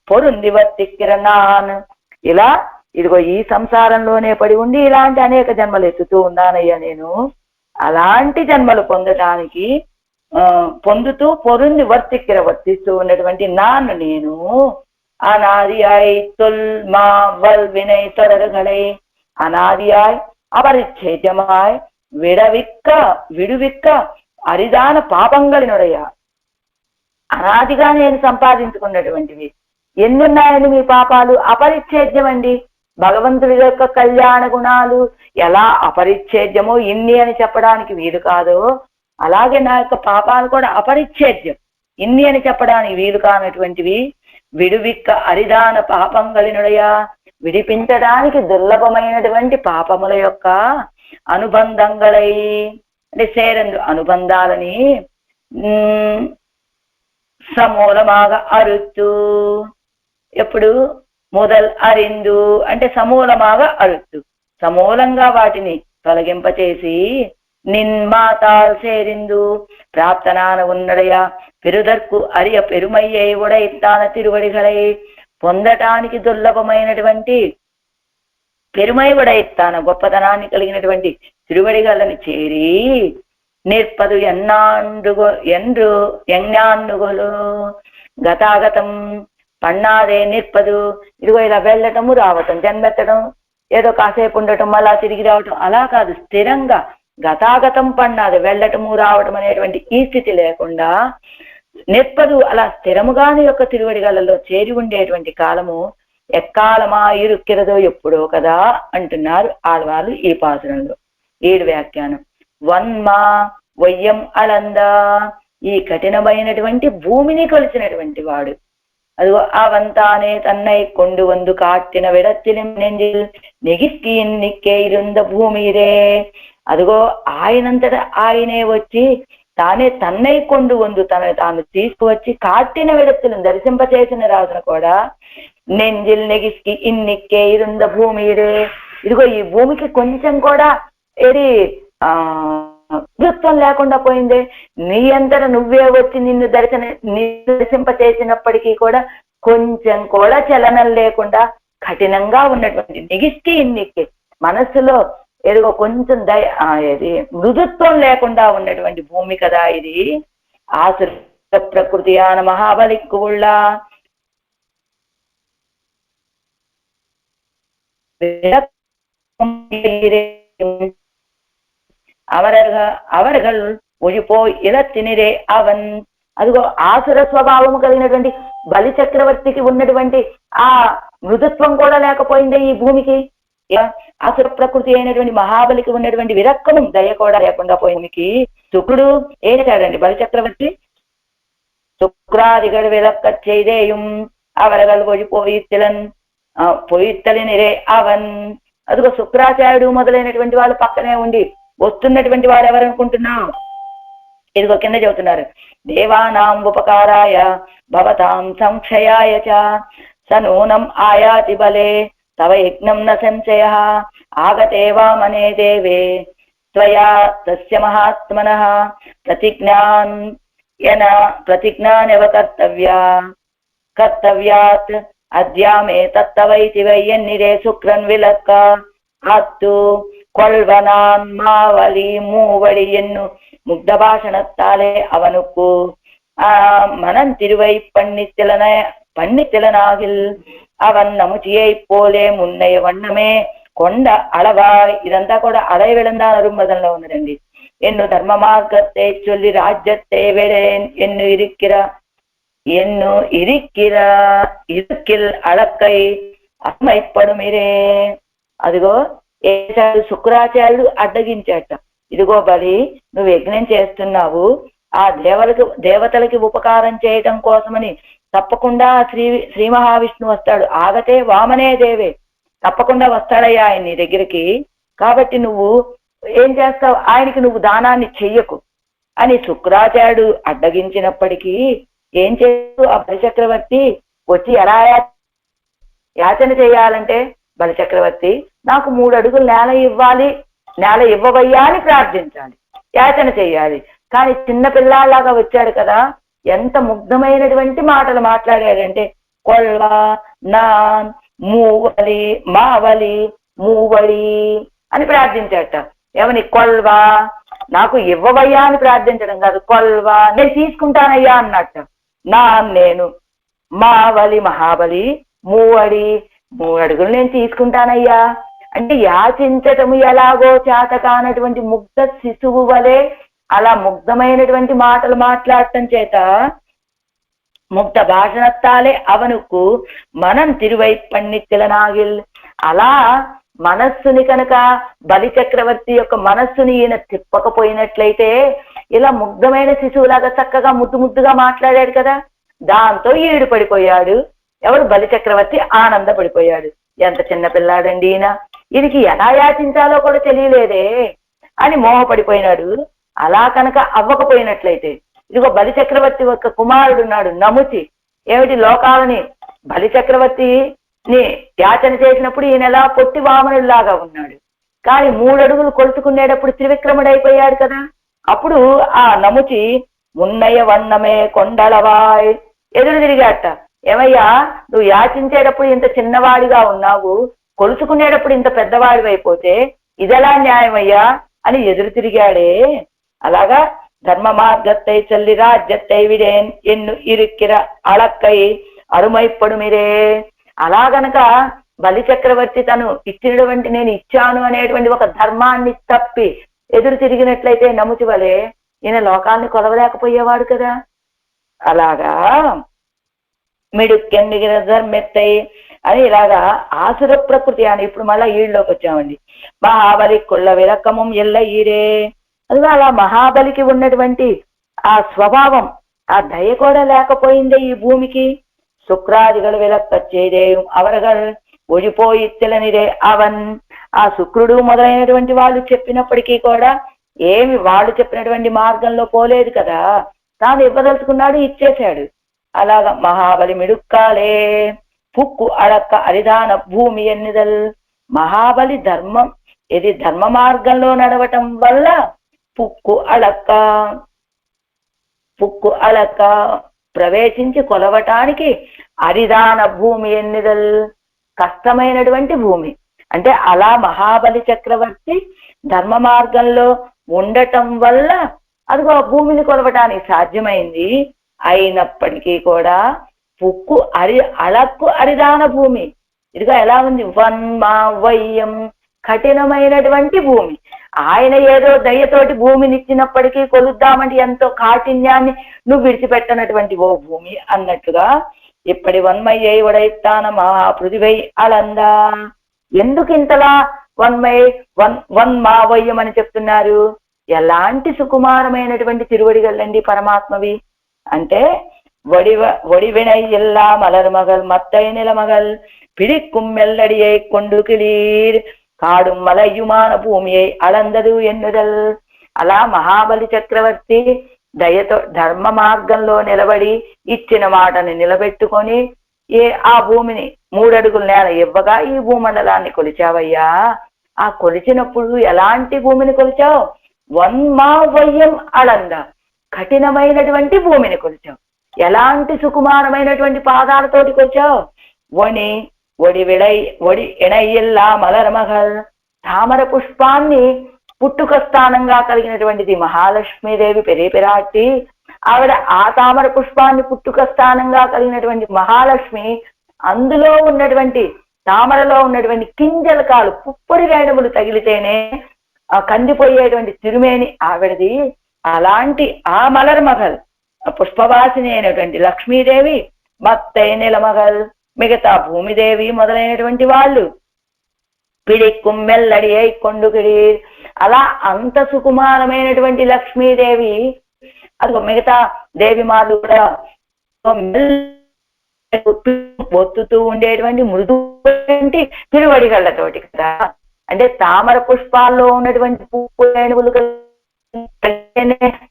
పొరుంది వర్తిక్కిరనాన్. ఇలా ఇదిగో ఈ సంసారంలోనే పడి ఉండి ఇలాంటి అనేక జన్మలు ఎత్తుతూ ఉన్నానయ్యా నేను. అలాంటి జన్మలు పొందటానికి పొందుతూ పొరుంది వర్తిస్తూ ఉన్నటువంటి నాన్ను నేను. అనాదియాయ్ తొల్ మా వల్ వినై தொடர்களை అనాదియాయ్ అపరిచ్ఛేద్యమాయ్ విడువిక్క అరిదాన పాపంగలినుడయ. అనాదిగా నేను సంపాదించుకున్నటువంటివి ఎన్నున్నాయని మీ పాపాలు? అపరిచ్ఛేద్యం అండి. భగవంతుడి యొక్క కళ్యాణ గుణాలు ఎలా అపరిచ్ఛేద్యమో ఇన్ని అని చెప్పడానికి వీలు కాదో, అలాగే నా యొక్క పాపాలు కూడా అపరిచ్ఛేద్యం, ఇన్ని అని చెప్పడానికి వీలు కానటువంటివి. విడువిక్క అరిదాన పాపంగలినుడయా, విడిపించడానికి దుర్లభమైనటువంటి పాపముల యొక్క అనుబంధంగళై అంటే సేరందు అనుబంధాలని సమూలమాగా అరుత్తు. ఎప్పుడు మొదల్ అరిందు అంటే సమూలమాగా అరుత్తు, సమూలంగా వాటిని తొలగింపచేసి నిన్మాతాల్ సేరిందు ప్రాప్తనాన ఉన్నడయా పెరుదర్కు అరియ పెరుమయ్యే ఉడైత్తాన తిరువడిగలై. పొందటానికి దుర్లభమైనటువంటి పెరుమై ఉడైత్తాన గొప్పతనాన్ని కలిగినటువంటి తిరువడిగలని చేరి నిర్పదు ఎన్నాండుగలు గతాగతం పన్నాదే నిర్పదు. ఇదిగో ఇలా వెళ్ళటము రావటం, జన్మెత్తడం, ఏదో కాసేపు ఉండటం మళ్ళా తిరిగి రావటం, అలా కాదు. స్థిరంగా గతాగతం పన్నాది, వెళ్ళటము రావటం అనేటువంటి ఈ స్థితి లేకుండా నిర్పదు అలా స్థిరముగాని యొక్క తిరువడిగలలో చేరి ఉండేటువంటి కాలము ఎక్కాలమా ఇరుక్కిరదో ఎప్పుడో కదా అంటున్నారు ఆడవాళ్ళు ఈ పాసురంలో. 7 వ్యాఖ్యానం. వన్మా వయ్యం అలందా, ఈ కఠినమైనటువంటి భూమిని కొలిచినటువంటి వాడు. అదిగో అవంతానే తన్నై కొండు వందు కాట్టిన విడత్తిని నెంజిల్ నెగిస్కి నిక్కే ఇరుంద భూమిరే. అదిగో ఆయనంతటా ఆయనే వచ్చి తానే తన్నై కొండు వందు తనని తాను తీసుకువచ్చి కాట్టిన విడత్తులను దర్శింపచేసిన రాజును కూడా నెంజిల్ నెగిస్కి ఇన్నిక్కే ఇరుంద భూమిరే. ఇదిగో ఈ భూమికి కొంచెం కూడా ఏది దృత్వం లేకుండా పోయిందే. నీ అంతట నువ్వే వచ్చి నిన్ను దర్శింప చేసినప్పటికీ కూడా కొంచెం కూడా చలనం లేకుండా కఠినంగా ఉన్నటువంటి నిగిస్కి ఇన్నిక్కి మనస్సులో ఏదో కొంచెం మృదుత్వం లేకుండా ఉన్నటువంటి భూమి కదా ఇది. ఆసుర ప్రకృతి ఆన మహాబలిక్కుళ్ళ அவர்கள் ஒழிపోய் ఇలత్తినిరే అవన్. అదిగో ఆసుర స్వభావము కలిగినటువంటి బలి చక్రవర్తికి ఉన్నటువంటి ఆ మృదుత్వం కూడా లేకపోయిందే ఈ భూమికి. ఆసుర ప్రకృతి అయినటువంటి మహాబలికి ఉన్నటువంటి విరక్కము దయ కూడా లేకుండా పోయిందికి. శుక్రుడు ఏం చేశాడండి బలి చక్రవర్తి? శుక్రాదిగడు విలక్క చేయదేయం అవరగల్ పొయ్యిత్తలినిరే అవన్. అదిగో శుక్రాచార్యుడు మొదలైనటువంటి వాళ్ళు పక్కనే ఉండి వస్తున్నటువంటి వాడు ఎవరనుకుంటున్నావు? ఇదిగో కింద చెబుతున్నారు. దేవానాం ఉపకారాయ భవతాం సంక్షయాయ చ సనూనం ఆయాతి బలే తవ యజ్ఞం న సంశయ ఆగతే వామనే దేవే త్వయా తస్య మహాత్మనః ప్రతిజ్ఞానవ కర్తవ్యాత్ అద్యామే తత్తవైతి వయ్యన్నిరే శుక్రన్ విలక్క అత్తు கொள்வனான் மாவலி மூவடி என்னும் முக்த பாஷணத்தாலே அவனுக்கு மனம் திருவை பண்ணித்திலனாகில் அவன் நமுச்சியை போலே முன்னைய వన్నమే కొండ అళవాయ్. ఇదంతా కూడా అడై విళందాన రుంబదంలో ఉన్నదండి. ఎన్ను ధర్మ మార్గத்தை சொல்லி ராஜ்யத்தை விடேன் ఎన్ను ఇరుక్కిల్ అళక్కై అస్మైపడుమిరే. అదిగో శుక్రాచార్యుడు అడ్డగించాట. ఇదిగో బలి, నువ్వు యజ్ఞం చేస్తున్నావు, ఆ దేవతలకి ఉపకారం చేయటం కోసమని తప్పకుండా శ్రీ మహావిష్ణువు వస్తాడు. ఆగతే వామనే దేవే, తప్పకుండా వస్తాడయ్యా ఆయన నీ దగ్గరికి. కాబట్టి నువ్వు ఏం చేస్తావు, ఆయనకి నువ్వు దానాన్ని చెయ్యకు అని శుక్రాచార్యుడు అడ్డగించినప్పటికీ ఏం చేస్తూ ఆ బలిచక్రవర్తి వచ్చి ఎలా యాచన చేయాలంటే, బలిచక్రవర్తి నాకు 3 అడుగులు నేల ఇవ్వాలి, నేల ఇవ్వవయ్యా అని ప్రార్థించాలి, యాచన చేయాలి. కానీ చిన్న పిల్లాలాగా వచ్చాడు కదా, ఎంత ముగ్ధమైనటువంటి మాటలు మాట్లాడాడంటే కొల్వ నాన్ మూవలి మావలి మూవలి అని ప్రార్థించాట. ఏమని, కొల్వ నాకు ఇవ్వవయ్యా అని ప్రార్థించడం కాదు, కొల్వ నేను తీసుకుంటానయ్యా అన్నట్ట. నాన్ నేను, మావలి మహాబలి, మూవడి 3 అడుగులు నేను తీసుకుంటానయ్యా అంటే యాచించటము ఎలాగో చేత కానటువంటి ముగ్ధ శిశువు వలె అలా ముగ్ధమైనటువంటి మాటలు మాట్లాడటం చేత ముగ్ధ భాషణత్తాలే అవనుకు మనం తిరువైపణ్ణిత్తిలనాగిల్. అలా మనస్సుని కనుక బలి చక్రవర్తి యొక్క మనస్సుని ఈయన తిప్పకపోయినట్లయితే ఇలా ముగ్ధమైన శిశువులాగా చక్కగా ముద్దుగా మాట్లాడాడు కదా, దాంతో ఈడు పడిపోయాడు. ఎవరు, బలి చక్రవర్తి ఆనందపడిపోయాడు. ఎంత చిన్న పిల్లాడండి ఈయన, ఈయనకి ఎలా యాచించాలో కూడా తెలియలేదే అని మోహపడిపోయినాడు. అలా కనుక అవ్వకపోయినట్లయితే, ఇదిగో బలి చక్రవర్తి యొక్క కుమారుడు ఉన్నాడు నముచి, ఏమిటి లోకాలని బలి చక్రవర్తిని యాచన చేసినప్పుడు ఈయన ఎలా పొట్టి వామనుడిలాగా ఉన్నాడు. కానీ 3 అడుగులు కొలుచుకునేటప్పుడు త్రివిక్రముడు అయిపోయాడు కదా. అప్పుడు ఆ నముచి ఉన్నయ వన్నమే కొండలవాయ్ ఎదురు తిరిగాట. ఏమయ్యా, నువ్వు యాచించేటప్పుడు ఇంత చిన్నవాడిగా ఉన్నావు, కొలుచుకునేటప్పుడు ఇంత పెద్దవాడి అయిపోతే ఇదెలా న్యాయమయ్యా అని ఎదురు తిరిగాడే. అలాగా ధర్మ మార్గత్తై చల్లి రాజ్యత్తై విడేన్ ఎన్ను ఇరుక్కిర అళక్కై అరుమైప్పడు మీరే. అలా గనక బలి చక్రవర్తి తను ఇచ్చినటువంటి నేను ఇచ్చాను అనేటువంటి ఒక ధర్మాన్ని తప్పి ఎదురు తిరిగినట్లయితే నముచి వలే ఈయన లోకాన్ని కొలవలేకపోయేవాడు కదా. అలాగా మిడుక్కెండిగిన ధర్మెత్తై అని ఇలాగా ఆసుర ప్రకృతి అని ఇప్పుడు మళ్ళా ఈళ్ళలోకి వచ్చామండి. మహాబలి కుళ్ళ విరకమం ఎల్ల ఈరే. అదిగా అలా మహాబలికి ఉన్నటువంటి ఆ స్వభావం, ఆ దయ కూడా లేకపోయిందే ఈ భూమికి. శుక్రాదిగలు విలక్కచ్చేదేయం అవరగల్ ఒడిపోయి తెలనిదే అవన్. ఆ శుక్రుడు మొదలైనటువంటి వాళ్ళు చెప్పినప్పటికీ కూడా ఏమి వాళ్ళు చెప్పినటువంటి మార్గంలో పోలేదు కదా, తాను ఇవ్వదలుచుకున్నాడు, ఇచ్చేశాడు. అలాగా మహాబలి మిడుక్కాలే పుక్కు అడక్క అరిదాన భూమి ఎన్నిదల్. మహాబలి ధర్మం ఇది ధర్మ మార్గంలో నడవటం వల్ల పుక్కు అడక్క ప్రవేశించి కొలవటానికి అరిదాన భూమి ఎన్నిదల్ కష్టమైనటువంటి భూమి. అంటే అలా మహాబలి చక్రవర్తి ధర్మ మార్గంలో ఉండటం వల్ల అదిగో భూమిని కొలవటానికి సాధ్యమైంది. అయినప్పటికీ కూడా పుక్కు అళక్కు అరిదాన భూమి ఇదిగా ఎలా ఉంది, వన్మా వయ్యం కఠినమైనటువంటి భూమి. ఆయన ఏదో దయతోటి భూమిని ఇచ్చినప్పటికీ కొలుద్దామంటే ఎంతో కాఠిన్యాన్ని నువ్వు విడిచిపెట్టనటువంటి ఓ భూమి అన్నట్టుగా ఇప్పటి వన్మయ్యై వడైతాన మహా పృథివై అలందా. ఎందుకు ఇంతలా వన్మా వయ్యం అని చెప్తున్నారు? ఎలాంటి సుకుమారమైనటువంటి తిరువడిగలండి పరమాత్మవి అంటే, ఒడివినై ఎల్లా మలర్ మగల్ మత్తై నిలమగల్ పిడిక్కుం మెల్లడియై కొండు కిళీర్ కాడు మలయుమాన భూమియై అలందదు ఎన్నుదల్. అలా మహాబలి చక్రవర్తి దయతో ధర్మ మార్గంలో నిలబడి ఇచ్చిన మాటని నిలబెట్టుకొని ఆ భూమిని 3 అడుగుల నేల ఇవ్వగా ఈ భూమండలాన్ని కొలిచావయ్యా. ఆ కొలిచినప్పుడు ఎలాంటి భూమిని కొలిచావు? వన్మా వయ్యం అలంద కఠినమైనటువంటి భూమిని కొలిచావు. ఎలాంటి సుకుమారమైనటువంటి పాదాలతోటి కొలిచావు? ఒడి ఎణయ్యల్లా మలర్మగల్ తామర పుష్పాన్ని పుట్టుక స్థానంగా కలిగినటువంటిది మహాలక్ష్మీదేవి పెరిపిరాటి. ఆవిడ ఆ తామర పుష్పాన్ని పుట్టుక స్థానంగా కలిగినటువంటి మహాలక్ష్మి, అందులో ఉన్నటువంటి తామరలో ఉన్నటువంటి కింజలకాలు పుప్పొడి రేణువులు తగిలితేనే కందిపోయేటువంటి తిరుమేని ఆవిడది. అలాంటి ఆ మలర్మగల్ పుష్పవాసిని అయినటువంటి లక్ష్మీదేవి, మత్తై నిలమగల్ మిగతా భూమిదేవి మొదలైనటువంటి వాళ్ళు పిడిక్కుం మెల్లడి అయి కొండుకిడి. అలా అంత సుకుమారమైనటువంటి లక్ష్మీదేవి అది మిగతా దేవిమాలు కూడా ఒత్తుతూ ఉండేటువంటి మృదువంటి తిరువడిగళ్లతోటి కదా. అంటే తామర పుష్పాల్లో ఉన్నటువంటి పువ్వు రేణువులు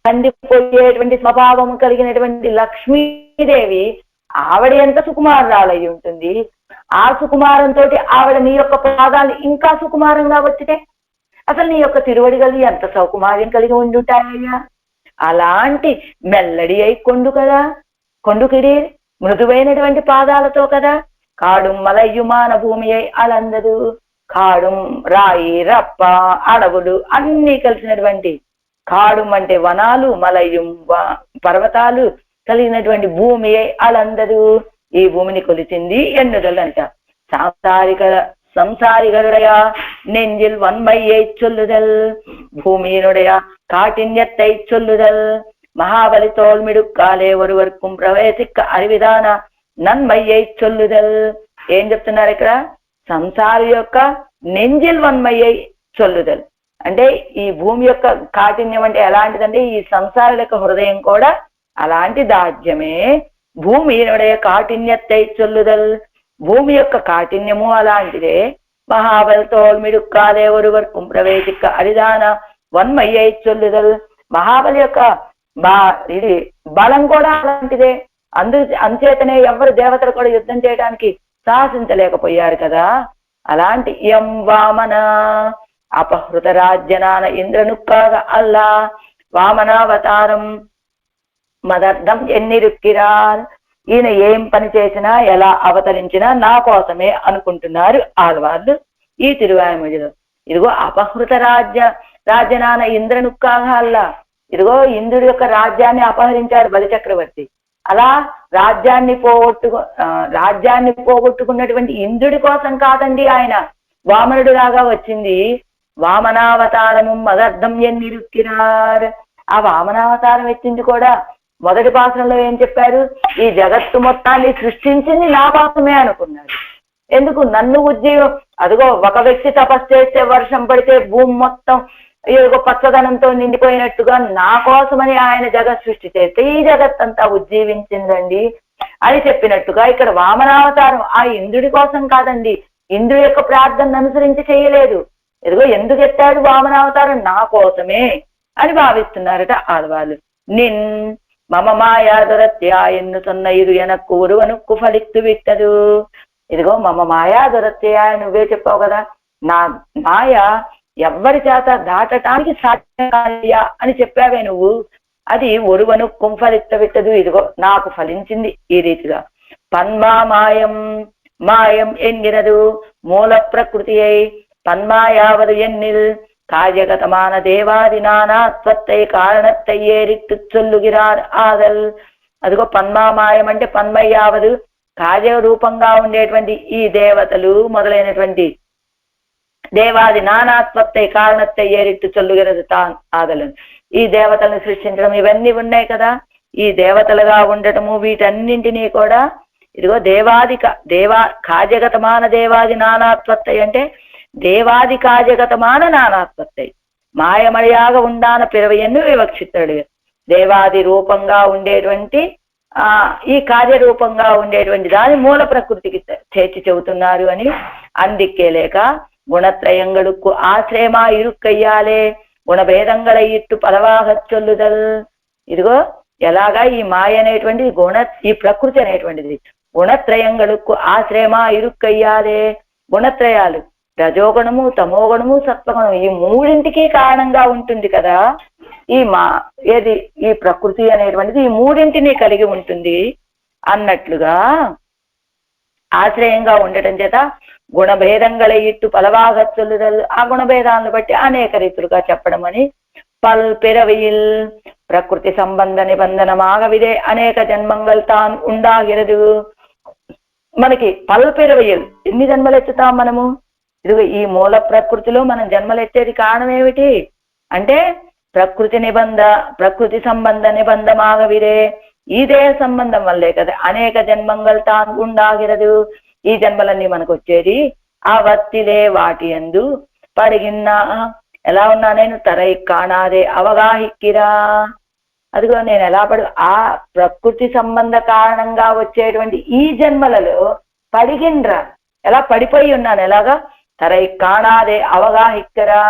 కందిపోయేటువంటి స్వభావము కలిగినటువంటి లక్ష్మీదేవి ఆవిడ ఎంత సుకుమారురాలయ్యి ఉంటుంది. ఆ సుకుమారంతో ఆవిడ నీ యొక్క పాదాలు ఇంకా సుకుమారంగా వచ్చితే అసలు నీ యొక్క తిరువడిగలు ఎంత సౌకుమార్యం కలిగి ఉండుంటాయ్యా. అలాంటి మెల్లడి అయి కొండు కదా, కొండుకిడి మృదువైనటువంటి పాదాలతో కదా. కాడుం మలయ్యుమాన భూమి అయి అలందదు. కాడుం రాయి రప్ప అడవులు అన్ని కలిసినటువంటి కాడుం అంటే వనాలు, మలయ్యం పర్వతాలు కలిగినటువంటి భూమి అయి అలందదు. ఈ భూమిని కొలిచింది ఎన్నుదలంట. സംസാരികളുடைய നെഞ്ചിൽ വന്മയെ ചൊല്ലുതൽ, ഭൂമിയിനുடைய കാഠിന്യത്തെ ചൊല്ലുതൽ, മഹാബലി തോൾമിടുക്കാലే ఒరువర్ക്കും ప్రవేశిక్క అరివిధాన నన్మయ్యై చొల్లుదల్. ఏం చెప్తున్నారు ఇక్కడ? సంసారి యొక్క నెంజిల్ వన్మయ్యై చొల్లుదల్ అంటే ఈ భూమి యొక్క కాఠిన్యం అంటే ఎలాంటిదంటే ఈ సంసారుల యొక్క హృదయం కూడా అలాంటి దాజ్యమే. భూమియినుடைய కాఠిన్యத்தை చొల్లుదల్ భూమి యొక్క కాఠిన్యము అలాంటిదే. మహాబలి తోల్మిడుక్కాలే ఒరువర్க்கும் ప్రవేశిక్క అరిదాన వన్మయ్యై చొల్లుదల్ మహాబలి యొక్క ఇది బలం కూడా అలాంటిదే. అంచేతనే ఎవరు దేవతలు కూడా యుద్ధం చేయడానికి సాహసించలేకపోయారు కదా. అలాంటి ఎం వామన అపహృత రాజ్యనాన ఇంద్రనుక్కాగ అల్లా వామనావతారం మదర్థం ఎన్నిరుక్కిరాల్. ఈయన ఏం పని చేసినా ఎలా అవతరించినా నా కోసమే అనుకుంటున్నారు ఆళ్వార్లు ఈ తిరువాయిమొழிలో. ఇదిగో అపహృత రాజ్యనాన ఇంద్రనుక్కాగ అల్లా. ఇదిగో ఇంద్రుడి యొక్క రాజ్యాన్ని అపహరించాడు బలిచక్రవర్తి. అలా రాజ్యాన్ని పోగొట్టుకున్నటువంటి ఇంద్రుడి కోసం కాదండి ఆయన వామనుడు లాగా వచ్చింది. వామనావతారము మదర్థం ఎన్నిరుక్కిరార్. ఆ వామనావతారం ఎత్తింది కూడా మొదటి పాసంలో ఏం చెప్పారు? ఈ జగత్తు మొత్తాన్ని సృష్టించింది నా కోసమే అనుకున్నాడు. ఎందుకు? నన్ను ఉజ్జీవం అదిగో ఒక వ్యక్తి తపస్సు చేస్తే వర్షం పడితే భూమి మొత్తం ఏదో పచ్చదనంతో నిండిపోయినట్టుగా నా కోసమని ఆయన జగత్ సృష్టి చేస్తే ఈ జగత్ అంతా ఉజ్జీవించిందండి అని చెప్పినట్టుగా ఇక్కడ వామనావతారం ఆ ఇంద్రుడి కోసం కాదండి, ఇంద్రుడి యొక్క ప్రార్థనను అనుసరించి చేయలేదు. ఎదుగో ఎందుకు ఎత్తాడు వామనావతారం? నా కోసమే అని భావిస్తున్నారట ఆడవాళ్ళు. నిన్ మమ మాయా దురత్యా ఎన్ను సొన్న ఇరు ఎనక్కు ఉరువనుక్కు ఫలిత్తు విట్టదు. ఇదిగో మమ మాయా దురత్యా నువ్వే చెప్పావు కదా, నా మాయ ఎవ్వరి చేత దాటటానికి సాధ్యమయ్యా అని చెప్పావే నువ్వు. అది ఒరువను కుంఫలిత్త విట్టదు. ఇదిగో నాకు ఫలించింది ఈ రీతిగా. పన్మా మాయం మాయం ఎన్నిరదు మూల ప్రకృతి అయి పన్మాయావదు ఎన్నిల్ కార్యగతమాన దేవాది నానాత్వత్తై కారణత్తై ఏరిట్టు చొల్లుగిరార్ ఆదల్. అదిగో పన్మామాయం అంటే పన్మయ్యావదు కార్యరూపంగా ఉండేటువంటి ఈ దేవతలు మొదలైనటువంటి దేవాది నానాత్వత్తై కారణత్తై ఏరిట్టు చొల్లుగిరదు తాన్ ఆదలను. ఈ దేవతలను సృష్టించడం ఇవన్నీ ఉన్నాయి కదా. ఈ దేవతలుగా ఉండటము వీటన్నింటినీ కూడా ఇదిగో కార్యగతమాన దేవాది నానాత్వత్తై అంటే దేవాది కార్యగతమాన నానాత్వత్తై మాయమడియాగా ఉండాన పిరవయన్ను వివక్షితుడు. దేవాది రూపంగా ఉండేటువంటి ఈ కార్యరూపంగా ఉండేటువంటి దాని మూల ప్రకృతికి చేర్చి చెబుతున్నారు అని. అందుకే లేక గుణత్రయంగడుక్కు ఆశ్రయమా ఇరుక్కయ్యాలే గుణభేదంగళ ఇట్టు పదవాహ చొల్లుదల్. ఇదిగో ఎలాగా ఈ మాయ అనేటువంటిది ఈ ప్రకృతి అనేటువంటిది గుణత్రయంగడుక్కు ఆశ్రయమా ఇరుక్కయ్యాలే. గుణత్రయాలు రజోగుణము తమోగుణము సత్వగుణము ఈ మూడింటికి కారణంగా ఉంటుంది కదా ఈ ప్రకృతి అనేటువంటిది ఈ మూడింటిని కలిగి ఉంటుంది అన్నట్లుగా ఆశ్రయంగా ఉండటం చేత గుణభేదంగళ ఇట్టు పలవాగ చొల్లుదల్. ఆ గుణభేదాలను బట్టి అనేక రీతులుగా చెప్పడం అని. పల్పిరవిల్ ప్రకృతి సంబంధ నిబంధనమాగవిదే అనేక జన్మంగల్ తాన్ ఉండాగిరదు. మనకి పల్పిరవిల్ ఎన్ని జన్మలు ఎత్తుతాం మనము? ఇదిగో ఈ మూల ప్రకృతిలో మనం జన్మలెత్తేది కారణం ఏమిటి అంటే ప్రకృతి సంబంధ నిబంధమాగవిదే ఈ దేహ సంబంధం వల్లే కదా అనేక జన్మంగల్ తాన్ ఉండాగిరదు. ఈ జన్మలన్నీ మనకు వచ్చేది ఆ వత్తిలే వాటి యందు పడిగిన్నా ఎలా ఉన్నా నేను తరై కాణాదే అవగాహిక్కిరా. అదిగో నేను ఎలా ఆ ప్రకృతి సంబంధ కారణంగా వచ్చేటువంటి ఈ జన్మలలో పడిగిండ్రా, ఎలా పడిపోయి ఉన్నాను, ఎలాగా తరై కాణాదే అవగాహిక్కరా,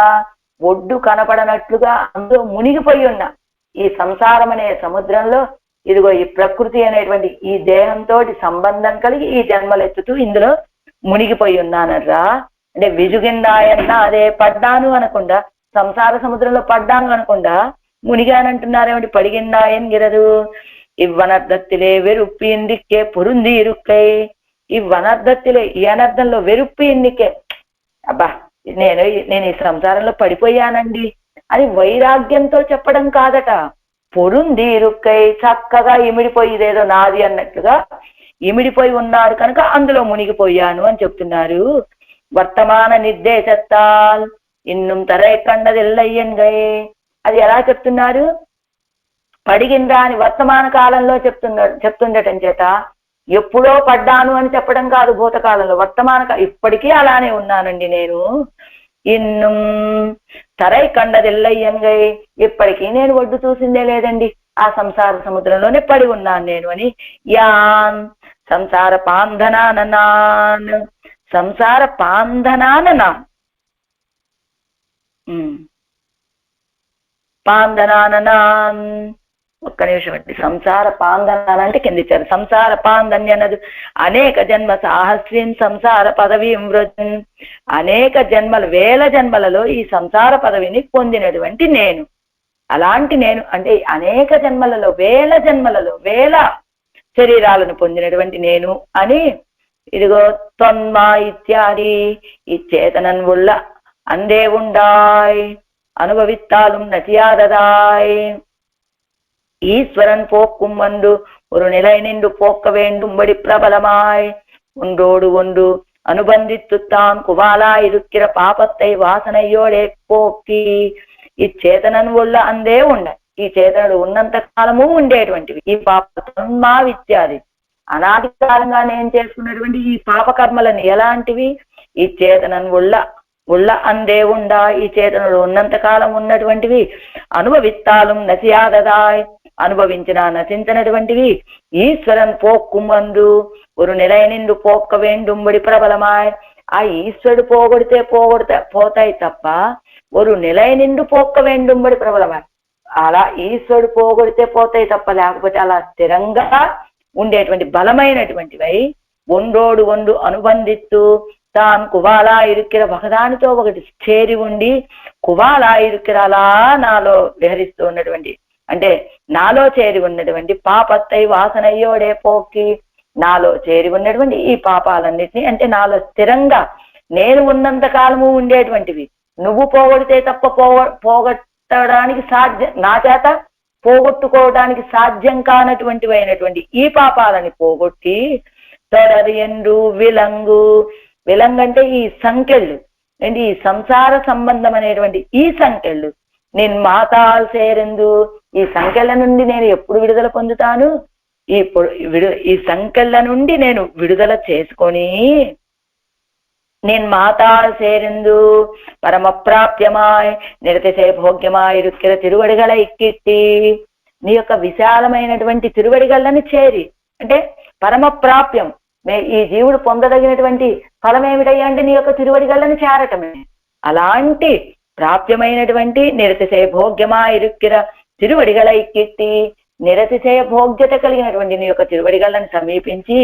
ఒడ్డు కనపడనట్లుగా అందులో మునిగిపోయి ఉన్నా. ఈ సంసారం అనే సముద్రంలో ఇదిగో ఈ ప్రకృతి అనేటువంటి ఈ దేహంతో సంబంధం కలిగి ఈ జన్మలు ఎత్తుతూ ఇందులో మునిగిపోయి ఉన్నానరా. అంటే విజుగిందాయన్నా అదే పడ్డాను అనకుండా, సంసార సముద్రంలో పడ్డాను అనకుండా మునిగానంటున్నారేమిటి, పడిగిందాయన్గిరదు. ఇవ్వనర్థత్తిలే వెరుప్పి ఇందిక్కే పొరుంది ఇరుక్కై. ఇవ్వనర్థత్తిలే ఈ అనర్థంలో వెరుప్పి ఇందిక్కే, అబ్బా నేను ఈ సంసారంలో పడిపోయానండి అని వైరాగ్యంతో చెప్పడం కాదట. పొరుంది ఇరుక్కై, చక్కగా ఇమిడిపోయి ఇదేదో నాది అన్నట్లుగా ఇమిడిపోయి ఉన్నారు కనుక అందులో మునిగిపోయాను అని చెప్తున్నారు. వర్తమాన నిర్దేశత్తాల్ ఇన్నుం తరై కండదిల్లయ్యన్గై. అది ఎలా చెప్తున్నారు, పడిగిందా అని వర్తమాన కాలంలో చెప్తుండటం చేత ఎప్పుడో పడ్డాను అని చెప్పడం కాదు, భూతకాలంలో వర్తమాన ఇప్పటికీ అలానే ఉన్నానండి నేను. ఇన్నుం తరై కండదిల్లయ్యన్గై, ఇప్పటికీ నేను ఒడ్డు చూసిందే లేదండి, ఆ సంసార సముద్రంలోనే పడి ఉన్నాను నేను అని. యాన్ సంసార పాంధనాననాన్, సంసార పాంధనాననాన్, పాంధనాననాన్. ఒక్క నిమిషం అండి. సంసార పాంధన అంటే కింద ఇచ్చారు. సంసార పాంధన్య అన్నది అనేక జన్మ సాహస్రీం సంసార పదవీం వృజన్. అనేక జన్మలు, వేల జన్మలలో ఈ సంసార పదవిని పొందినటువంటి నేను. అలాంటి నేను అంటే అనేక జన్మలలో, వేల జన్మలలో, వేల శరీరాలను పొందినటువంటి నేను అని. ఇదిగో తన్మా ఇత్యాది ఈ చేతనన్ ఉళ్ళ అందే ఉండాయ్ అనుభవిత్తాலும் నచియాదదాయ్. ஈஸ்வரன் போக்கும் வந்து ஒரு நிலை நின்று போக்க வேண்டும்படி பிரபலமாய் ஒன்றோடு ஒன்று అనుబంధిత్తుతాన్ కువాలా ఇరుక్కిర పాపత్తై వాసనయ్యోడే పోకి. ఈ చేతనను వల్ల అందే ఉండ, ఈ చేతనుడు ఉన్నంత కాలము ఉండేటువంటివి ఈ పాప తన్మా ఇత్యాది. అనాది కాలంగా నేను చేసుకున్నటువంటి ఈ పాపకర్మలను ఎలాంటివి, ఈ చేతనను ఉళ్ళ అందే ఉండా, ఈ చేతనుడు ఉన్నంత కాలం ఉన్నటువంటివి. అనుభవిత్తాలు నసియాదదాయ్, అనుభవించిన నశించినటువంటివి. ఈశ్వరన్ పోక్కు మందు ఒక నిలయ నిండు పోక్క వేండుంబడి ప్రబలమాయ్. ఆ ఈశ్వరుడు పోతాయి తప్ప ఒక నిలయ నిండు పోక్క వేండుంబడి ప్రబలమాయ్. అలా ఈశ్వరుడు పోగొడితే పోతాయి తప్ప, లేకపోతే అలా స్థిరంగా ఉండేటువంటి బలమైనటువంటివై ఒండోడు ఒండు అనుబంధిత్తు తాను కువాలా ఇరుక్కిర, ఒకదానితో ఒకటి చేరి ఉండి కువాలా ఇరుక్కిర అలా నాలో విహరిస్తూ ఉన్నటువంటి, అంటే నాలో చేరి ఉన్నటువంటి పాపత్తై వాసనయ్యోడే పోకి, నాలో చేరి ఉన్నటువంటి ఈ పాపాలన్నిటినీ, అంటే నాలో స్థిరంగా నేను ఉన్నంత కాలము ఉండేటువంటివి, నువ్వు పోగొడితే తప్ప పోగొట్టడానికి సాధ్యం, నా చేత పోగొట్టుకోవడానికి సాధ్యం కానటువంటివి అయినటువంటి ఈ పాపాలని పోగొట్టి తొడరియండు విలంగు. విలంగు అంటే ఈ సంకెళ్ళు, అంటే ఈ సంసార సంబంధం అనేటువంటి ఈ సంకెళ్ళు. నేను మాతాల్ సేరెందు, ఈ సంకెళ్ళ నుండి నేను ఎప్పుడు విడుదల పొందుతాను, ఈ సంకెళ్ళ నుండి నేను విడుదల చేసుకొని నేను మాతాల్ సేరెందు పరమప్రాప్యమాయ్ నిరతిశయ భోగ్యమాయ్ ఇరుక్కిర తిరువడిగల ఇక్కిట్టి. నీ యొక్క విశాలమైనటువంటి తిరువడిగళ్ళని చేరి, అంటే పరమప్రాప్యం, ఈ జీవుడు పొందదగినటువంటి ఫలం ఏమిటయ్యా అంటే నీ యొక్క తిరువడిగళ్ళని చేరటమే. అలాంటి ప్రాప్యమైనటువంటి నిరతిశయ భోగ్యమా ఇరుక్కిర తిరువడిగల ఇక్కిట్టి, నిరతిశయ భోగ్యత కలిగినటువంటి నీ యొక్క తిరువడిగళ్ళని సమీపించి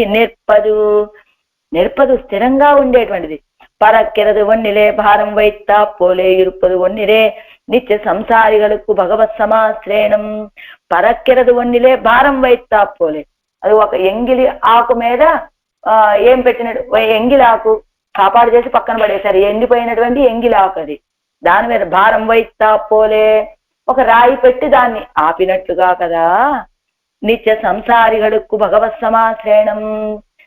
నిర్పదు స్థిరంగా ఉండేటువంటిది. పరక్కిరదు ఒన్నిలే భారం వైత్తా పోలే ఇరుపదు ఒన్నిరే నిత్య సంసారిகளுக்கு భగవత్ సమాశ్రయణం. పరక్కిరదు ఒన్నిలే భారం వైత్తా పోలే, అది ఒక ఎంగిలి ఆకు మీద ఏం పెట్టినట్టు, ఎంగిలి ఆకు కాపాడు చేసి పక్కన పడేశారు, ఎండిపోయినటువంటి ఎంగిలి ఆకు అది. దాని మీద భారం వైత్తా పోలే, ఒక రాయి పెట్టి దాన్ని ఆపినట్లుగా కదా. నిత్య సంసారిகளுக்கு భగవత్ సమాశ్రయణం,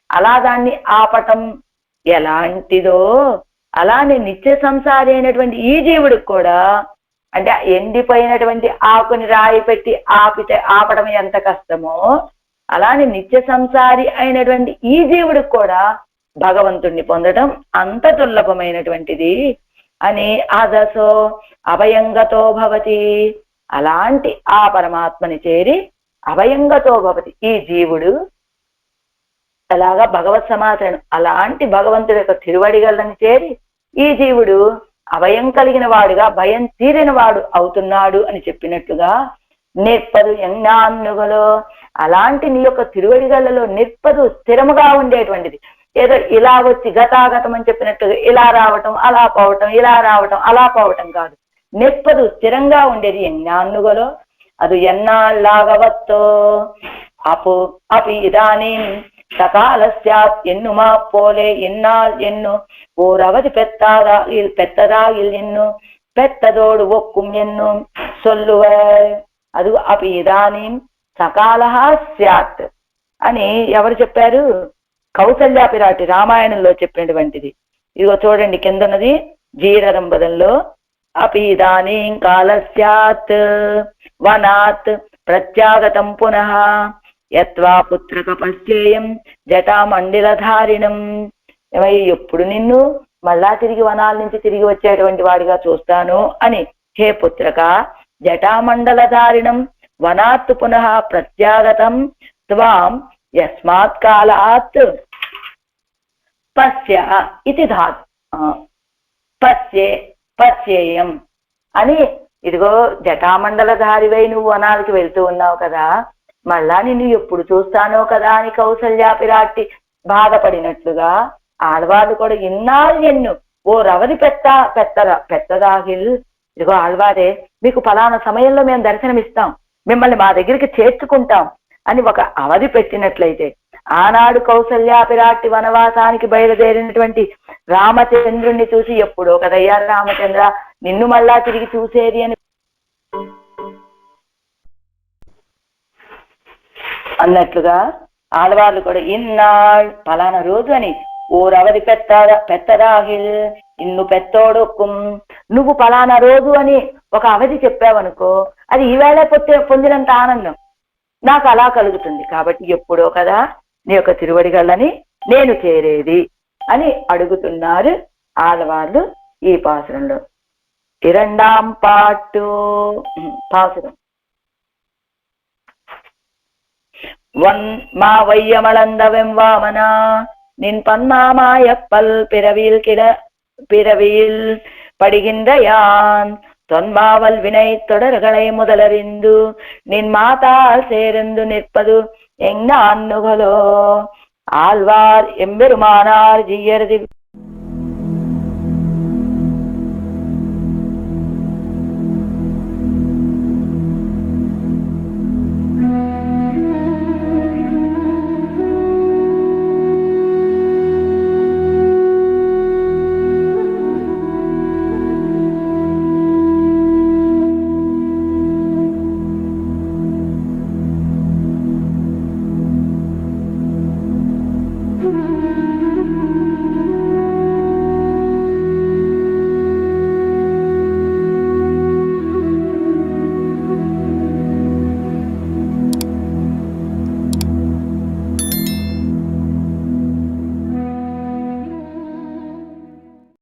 అలా దాన్ని ఆపటం ఎలాంటిదో అలానే నిత్య సంసారి అయినటువంటి ఈ జీవుడికి కూడా, అంటే ఎండిపోయినటువంటి ఆకుని రాయి పెట్టి ఆపటం ఎంత కష్టమో, అలానే నిత్య సంసారి అయినటువంటి ఈ జీవుడికి కూడా భగవంతుణ్ణి పొందడం అంత దుర్లభమైనటువంటిది అని. అదసో అభయంగతో భవతి, అలాంటి ఆ పరమాత్మని చేరి అభయంగతో భవతి. ఈ జీవుడు అలాగా భగవత్ సమాచారం అలాంటి భగవంతుడి యొక్క తిరువడిగళ్ళని చేరి ఈ జీవుడు అభయం కలిగిన వాడుగా భయం తీరిన వాడు అవుతున్నాడు అని చెప్పినట్టుగా నిర్పదు ఎన్నాన్నుగలో అలాంటి నీ యొక్క తిరువడిగళ్ళలో నిర్పదు స్థిరముగా ఉండేటువంటిది. ఏదో ఇలా వచ్చి గతాగతం అని చెప్పినట్టుగా ఇలా రావటం అలా పోవటం, ఇలా రావటం అలా పోవటం కాదు. నిర్పదు స్థిరంగా ఉండేది ఎన్నాన్నుగలో అది ఎన్నాళ్ళాగవత్తో అపు అపి ఇదానీ சகாலஸ்யாத் என்னுமா போலே என்னால் என்னோ ஓரவதி பெத்ததாயில் என்னும் பெத்ததோடு ஒக்கும் என்னும் சொல்லுவர். అది అపి ఇదానీం సకాలః స్యాత్ అని ఎవరు చెప్పారు? కౌసల్యాపిరాటి రామాయణంలో చెప్పినటువంటిది. ఇదిగో చూడండి కిందన్నది జీరదంబదంలో అపి ఇదానీం కాలస్యాత్ వనాత్ ప్రత్యాగతం పునః యత్వా పుత్రక పశ్చేయం జటామండిలధారిణం. ఎప్పుడు నిన్ను మళ్ళా తిరిగి వనాల నుంచి తిరిగి వచ్చేటువంటి వాడిగా చూస్తాను అని. హే పుత్రక జటామండలధారిణం వనాత్ పునః ప్రత్యాగతం త్వాం యస్మాత్ కాలాత్ పశ్య ఇది ధాతు పశ్యేయం అని. ఇదిగో జటామండలధారివై నువ్వు వనాలకి వెళ్తూ ఉన్నావు కదా, మళ్ళా నిన్ను ఎప్పుడు చూస్తానో కదా అని కౌసల్యాపిరాటి బాధపడినట్లుగా ఆళ్వారు కూడా ఇన్నాళ్ళు ఎన్ను ఓ రవది పెత్తదాగిల్. ఇదిగో ఆళ్వారే మీకు ఫలానా సమయంలో మేము దర్శనమిస్తాం, మిమ్మల్ని మా దగ్గరికి చేర్చుకుంటాం అని ఒక అవధి పెట్టినట్లయితే ఆనాడు కౌసల్యాపిరాటి వనవాసానికి బయలుదేరినటువంటి రామచంద్రుణ్ణి చూసి ఎప్పుడో కదయ్యా రామచంద్ర నిన్ను మళ్ళా తిరిగి చూసేది అని అన్నట్లుగా ఆడవాళ్ళు కూడా ఇన్నాళ్ళు ఫలానా రోజు అని ఓరవది పెత్తదాగిల్ ఇన్ను పెత్తోడొక్కుం. నువ్వు ఫలానా రోజు అని ఒక అవధి చెప్పావనుకో అది ఈవేళ పొందినంత ఆనందం నాకు అలా కలుగుతుంది. కాబట్టి ఎప్పుడో కదా నీ యొక్క తిరువడిగళ్ళని నేను చేరేది అని అడుగుతున్నారు ఆడవాళ్ళు ఈ పాసురంలో. ఇరండాం పాటు పాసురం மா வையமளந்த வெம்வாமனா நின் பன்மாமாயப்பல் பிறவியில் படுகின்ற யான் தொன்மாவல் வினை தொடர்களை முதலறிந்து நின் மாதால் சேர்ந்து நிற்பது எங்க அன்னுகளோ ஆழ்வார் எம்பெருமானார் ஜீயர்தி